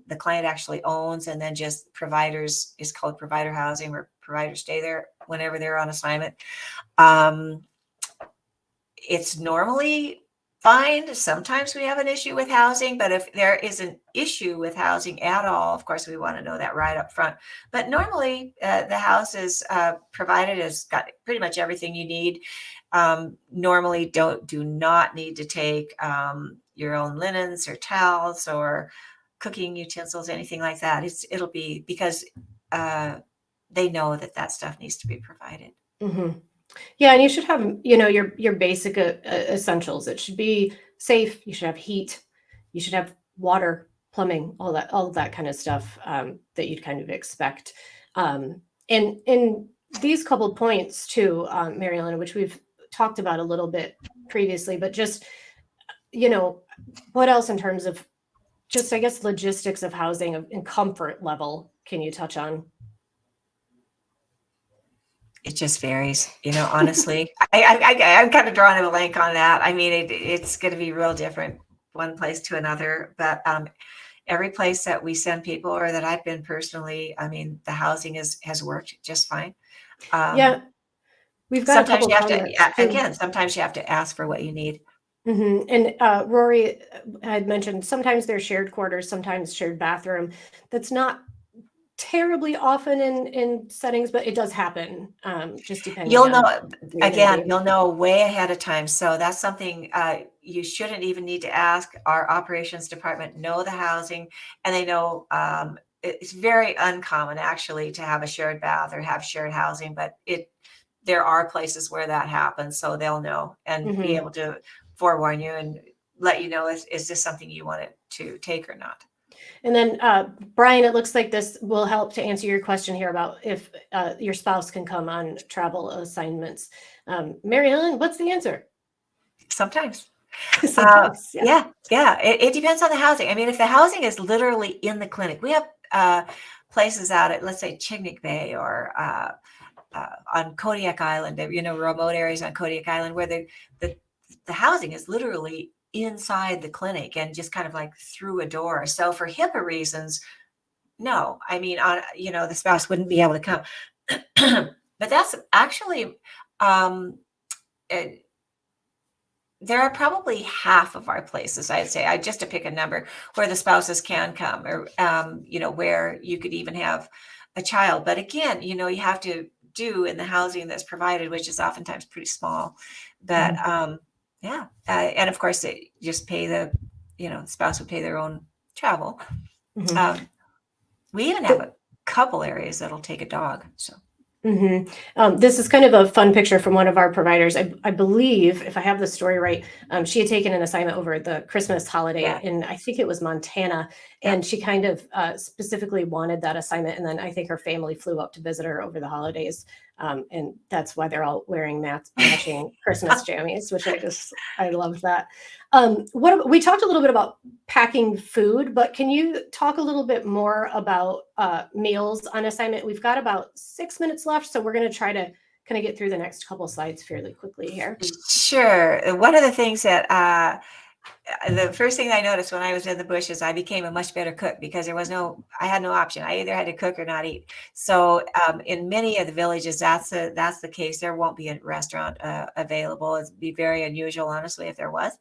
Speaker 2: the client actually owns, and then just providers is called provider housing, where providers stay there whenever they're on assignment. Um, it's normally fine. Sometimes we have an issue with housing, but if there is an issue with housing at all, of course, we want to know that right up front. But normally, the house is provided, has got pretty much everything you need. Normally, do not need to take your own linens or towels or cooking utensils, anything like that. It'll be because they know that stuff needs to be provided.
Speaker 1: Mm-hmm. Yeah, and you should have, your basic essentials. It should be safe. You should have heat. You should have water, plumbing, all of that kind of stuff that you'd kind of expect. And in these couple points too, Mary Ellen, which we've talked about a little bit previously, but just, what else in terms of just, I guess, logistics of housing and comfort level can you touch on?
Speaker 2: It just varies, honestly. I'm kind of drawing a blank on that. I mean, it's going to be real different one place to another, but every place that we send people or that I've been personally, I mean, the housing has worked just fine.
Speaker 1: Yeah, we've got a
Speaker 2: Sometimes
Speaker 1: couple
Speaker 2: you have
Speaker 1: comments
Speaker 2: to,
Speaker 1: too.
Speaker 2: again, sometimes you have to ask for what you need.
Speaker 1: And Rory had mentioned sometimes they're shared quarters, sometimes shared bathroom. That's not terribly often in settings, but it does happen, just depending
Speaker 2: You'll know,
Speaker 1: on where you're gonna
Speaker 2: again,
Speaker 1: be.
Speaker 2: you'll know way ahead of time. So that's something you shouldn't even need to ask. Our operations department know the housing, and they know it's very uncommon actually to have a shared bath or have shared housing, but there are places where that happens. So they'll know and be
Speaker 1: Mhm.
Speaker 2: able to forewarn you and let you know, is this something you wanted to take or not?
Speaker 1: And then, Brian, it looks like this will help to answer your question here about if your spouse can come on travel assignments. Mary Ellen, what's the answer?
Speaker 2: Sometimes.
Speaker 1: Sometimes, yeah.
Speaker 2: Yeah. It depends on the housing. I mean, if the housing is literally in the clinic, we have places out at, let's say, Chignik Bay or on Kodiak Island, remote areas on Kodiak Island where the housing is literally inside the clinic and just kind of like through a door. So for HIPAA reasons, no, I mean, the spouse wouldn't be able to come. But that's actually, um, there are probably half of our places, I'd say, just to pick a number, where the spouses can come or, where you could even have a child. But again, you have to do in the housing that's provided, which is oftentimes pretty small. But yeah. And of course, they just pay the spouse would pay their own travel.
Speaker 1: Mhm.
Speaker 2: We even have a couple areas that'll take a dog. So.
Speaker 1: This is kind of a fun picture from one of our providers. I believe, if I have the story right, she had taken an assignment over the Christmas holiday
Speaker 2: Yeah.
Speaker 1: in, I think it was Montana, and she kind of specifically wanted that assignment. And then I think her family flew up to visit her over the holidays, and that's why they're all wearing matching Christmas jammies, which I love that. We talked a little bit about packing food, but can you talk a little bit more about meals on assignment? We've got about 6 minutes left, so we're going to try to kind of get through the next couple slides fairly quickly here.
Speaker 2: Sure. One of the things that the first thing I noticed when I was in the bush is I became a much better cook because I had no option. I either had to cook or not eat. So in many of the villages, that's the case. There won't be a restaurant available. It'd be very unusual, honestly, if there was.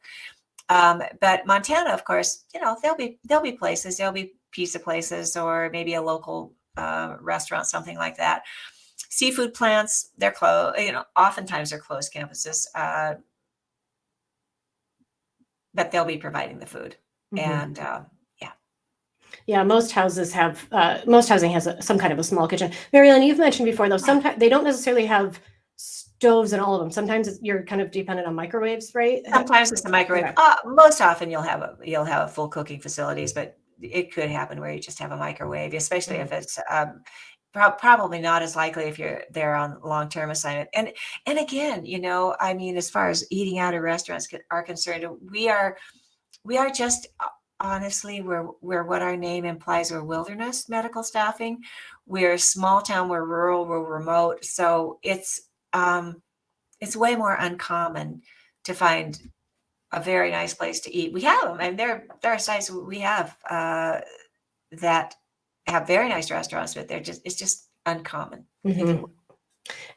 Speaker 2: But Montana, of course, there'll be places, there'll be pizza places or maybe a local restaurant, something like that. Seafood plants, they're closed, oftentimes they're closed campuses, but they'll be providing the food. And
Speaker 1: yeah, most housing has some kind of a small kitchen. Mary Ellen, you've mentioned before, though, sometimes they don't necessarily have stoves in all of them. Sometimes you're kind of dependent on microwaves, right?
Speaker 2: sometimes it's a microwave.
Speaker 1: Okay.
Speaker 2: Most often you'll have full cooking facilities, but it could happen where you just have a microwave, especially if it's probably not as likely if you're there on long-term assignment. And again, I mean, as far as eating out of restaurants are concerned, we are just honestly, we're what our name implies. We're wilderness medical staffing. We're small town, we're rural, we're remote. So it's way more uncommon to find a very nice place to eat. We have them, and there are sites we have that have very nice restaurants, but it's just uncommon.
Speaker 1: Mm-hmm.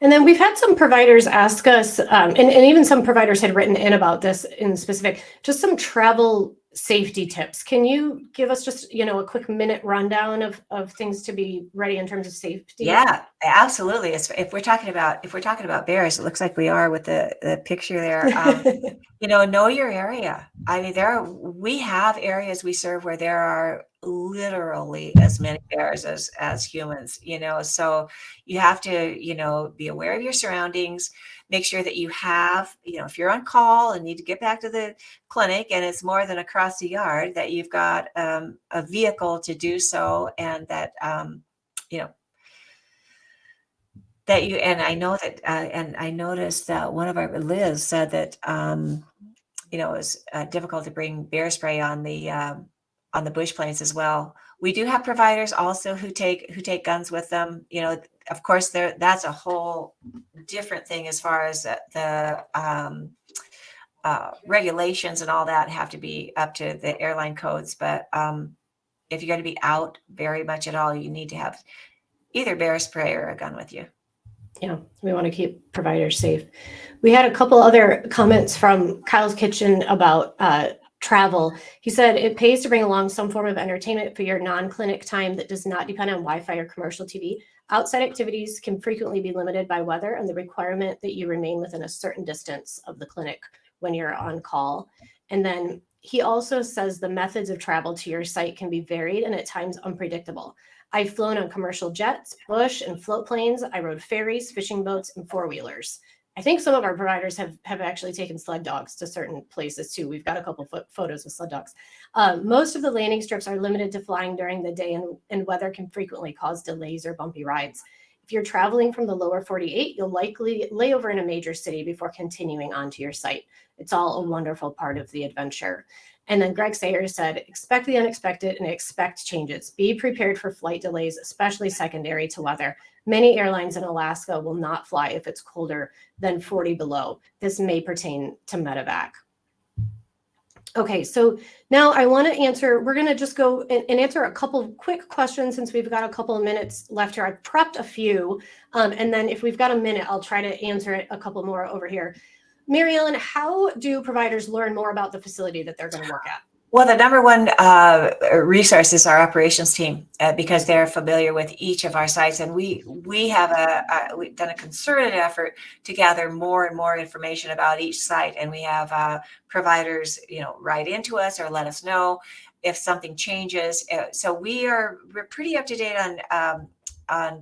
Speaker 1: And then we've had some providers ask us, and even some providers had written in about this in specific, just some travel safety tips. Can you give us just, a quick minute rundown of things to be ready in terms of safety?
Speaker 2: Yeah, absolutely. If we're talking about bears, it looks like we are with the picture there. Know your area. I mean, we have areas we serve where there are literally as many bears as humans, so you have to, be aware of your surroundings, make sure that you have, if you're on call and need to get back to the clinic and it's more than across the yard, that you've got a vehicle to do so, and that, and I know that, and I noticed that one of our Liz said that, it was difficult to bring bear spray on the bush planes as well. We do have providers also who take guns with them. Of course, that's a whole different thing as far as the regulations and all that have to be up to the airline codes. But if you're going to be out very much at all, you need to have either bear spray or a gun with you.
Speaker 1: Yeah, we want to keep providers safe. We had a couple other comments from Kyle's Kitchen about travel. He said it pays to bring along some form of entertainment for your non-clinic time that does not depend on Wi-Fi or commercial TV. Outside activities can frequently be limited by weather and the requirement that you remain within a certain distance of the clinic when you're on call. And then he also says the methods of travel to your site can be varied and at times unpredictable. I've flown on commercial jets, bush and float planes. I rode ferries, fishing boats, and four-wheelers. I think some of our providers have actually taken sled dogs to certain places too. We've got a couple photos of sled dogs. Most of the landing strips are limited to flying during the day, and weather can frequently cause delays or bumpy rides. If you're traveling from the lower 48, you'll likely lay over in a major city before continuing on to your site. It's all a wonderful part of the adventure. And then Greg Sayers said, expect the unexpected and expect changes. Be prepared for flight delays, especially secondary to weather. Many airlines in Alaska will not fly if it's colder than 40 below. This may pertain to medevac. Okay, so now I want to answer, we're going to just go and answer a couple of quick questions since we've got a couple of minutes left here. I've prepped a few, and then if we've got a minute, I'll try to answer a couple more over here. Mary Ellen, how do providers learn more about the facility that they're going to work at?
Speaker 2: Well, the number one resource is our operations team, because they're familiar with each of our sites, and we've done a concerted effort to gather more and more information about each site, and we have providers, write into us or let us know if something changes. So we're pretty up to date on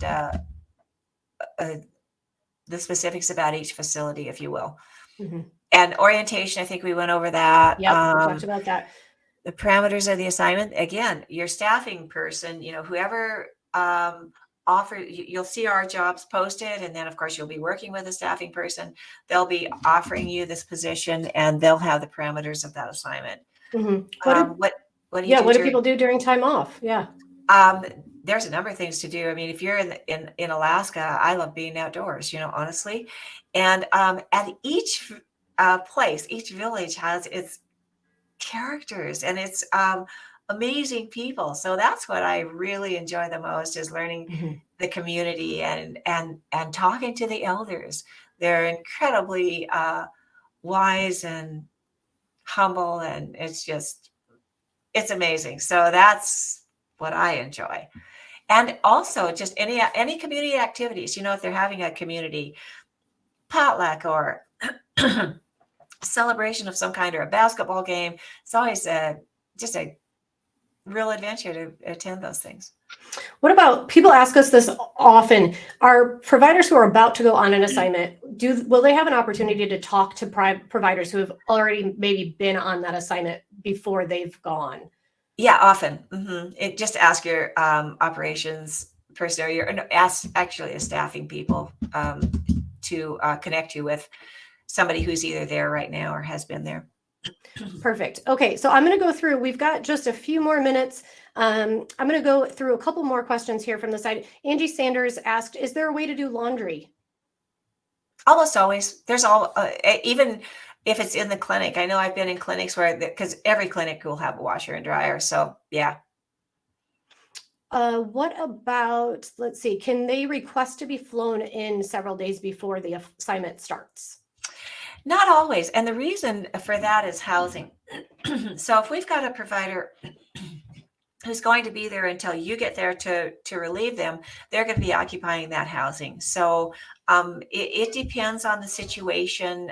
Speaker 2: the specifics about each facility, if you will. Mm-hmm. And orientation, I think we went over that.
Speaker 1: Yeah, we talked about that.
Speaker 2: The parameters of the assignment, again, your staffing person, whoever you'll see our jobs posted, and then of course you'll be working with a staffing person. They'll be offering you this position, and they'll have the parameters of that assignment.
Speaker 1: Mm-hmm. What do people do during time off? Yeah.
Speaker 2: There's a number of things to do. I mean, if you're in Alaska, I love being outdoors, honestly. And at each place, each village has its characters and it's amazing people. So that's what I really enjoy the most, is learning the community and talking to the elders. They're incredibly wise and humble, and it's amazing. So that's what I enjoy. And also just any community activities, if they're having a community potluck or celebration of some kind, or a basketball game, it's always just a real adventure to attend those things.
Speaker 1: What about, people ask us this often, are providers who are about to go on an assignment, will they have an opportunity to talk to providers who have already maybe been on that assignment before they've gone?
Speaker 2: Yeah, often. Just ask your operations person, or you're actually a staffing people to connect you with somebody who's either there right now or has been there.
Speaker 1: Perfect. Okay, so I'm going to go through. We've got just a few more minutes. I'm going to go through a couple more questions here from the side. Angie Sanders asked, "Is there a way to do laundry?"
Speaker 2: Almost always. There's even if it's in the clinic. I know I've been in clinics where, because every clinic will have a washer and dryer. So yeah.
Speaker 1: What about, let's see, can they request to be flown in several days before the assignment starts?
Speaker 2: Not always. And the reason for that is housing. So if we've got a provider who's going to be there until you get there to relieve them, they're going to be occupying that housing. So it depends on the situation.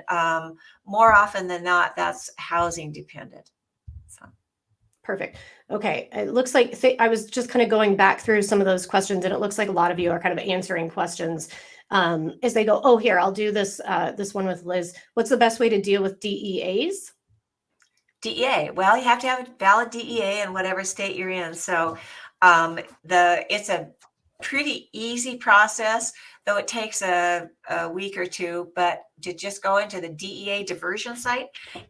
Speaker 2: More often than not, that's housing dependent. So.
Speaker 1: Perfect. Okay. It looks like I was just kind of going back through some of those questions, and it looks like a lot of you are kind of answering questions as they go. Oh, here, I'll do this this one with Liz. What's the best way to deal with DEAs?
Speaker 2: DEA. Well, you have to have a valid DEA in whatever state you're in. So it's a pretty easy process, though it takes a week or two, but to just go into the DEA diversion site,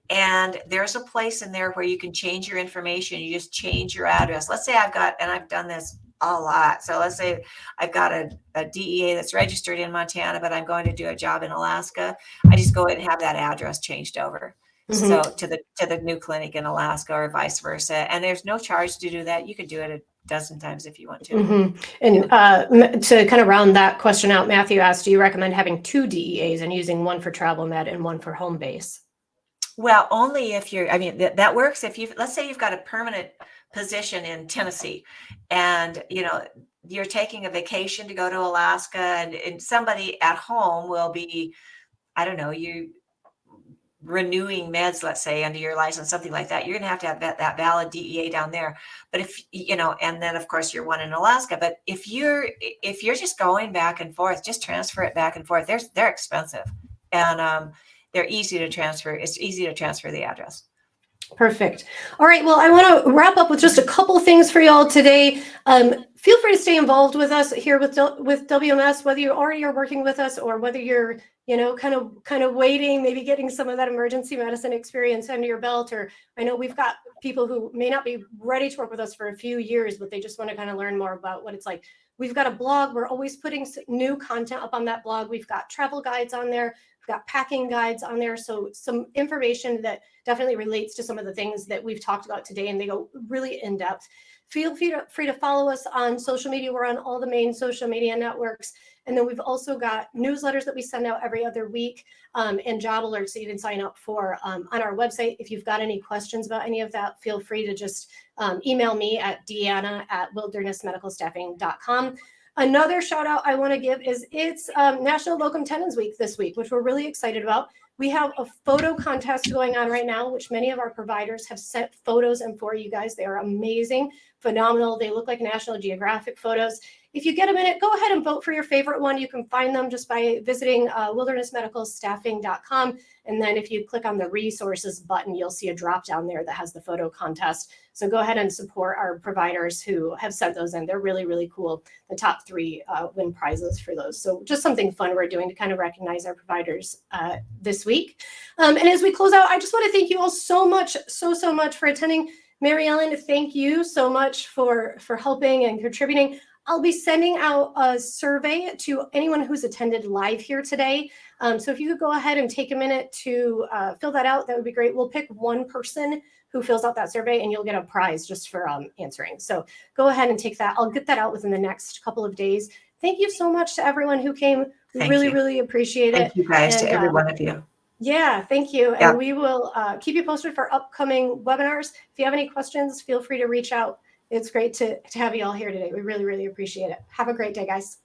Speaker 2: and there's a place in there where you can change your information. You just change your address. Let's say I've done this a lot. So let's say I've got a DEA that's registered in Montana, but I'm going to do a job in Alaska. I just go ahead and have that address changed over. So to the new clinic in Alaska, or vice versa. And there's no charge to do that. You could do it a dozen times if you want to.
Speaker 1: And to kind of round that question out, Matthew asked, do you recommend having 2 DEAs and using one for travel med and one for home base?
Speaker 2: Well, only if you're, I mean, that works if let's say you've got a permanent position in Tennessee, and you're taking a vacation to go to Alaska, and somebody at home will be, I don't know, you renewing meds, let's say, under your license, something like that. You're going to have that valid DEA down there. But if, and then of course you're one in Alaska, but if you're just going back and forth, just transfer it back and forth. They're expensive, and they're easy to transfer. It's easy to transfer the address.
Speaker 1: Perfect. All right. Well, I want to wrap up with just a couple things for y'all today. Feel free to stay involved with us here with WMS, whether you already are working with us or whether you're, kind of waiting, maybe getting some of that emergency medicine experience under your belt. Or I know we've got people who may not be ready to work with us for a few years, but they just want to kind of learn more about what it's like. We've got a blog. We're always putting new content up on that blog. We've got travel guides on there. We've got packing guides on there. So some information that definitely relates to some of the things that we've talked about today, and they go really in depth. Feel free to follow us on social media. We're on all the main social media networks. And then we've also got newsletters that we send out every other week, and job alerts that you can sign up for on our website. If you've got any questions about any of that, feel free to just email me at deanna@wildernessmedicalstaffing.com. Another shout out I want to give is it's National Locum Tenens Week this week, which we're really excited about. We have a photo contest going on right now, which many of our providers have sent photos in for you guys. They are amazing, phenomenal. They look like National Geographic photos. If you get a minute, go ahead and vote for your favorite one. You can find them just by visiting wildernessmedicalstaffing.com. And then if you click on the resources button, you'll see a drop down there that has the photo contest. So go ahead and support our providers who have sent those in. They're really, really cool. The top 3 win prizes for those. So just something fun we're doing to kind of recognize our providers this week. And as we close out, I just want to thank you all so much for attending. Mary Ellen, thank you so much for helping and contributing. I'll be sending out a survey to anyone who's attended live here today. So if you could go ahead and take a minute to fill that out, that would be great. We'll pick one person who fills out that survey, and you'll get a prize just for answering. So go ahead and take that. I'll get that out within the next couple of days. Thank you so much to everyone who came. We really appreciate it.
Speaker 2: Thank you guys, to every one of you.
Speaker 1: Yeah, thank you. Yeah. And we will keep you posted for upcoming webinars. If you have any questions, feel free to reach out. It's great to have you all here today. We really appreciate it. Have a great day, guys.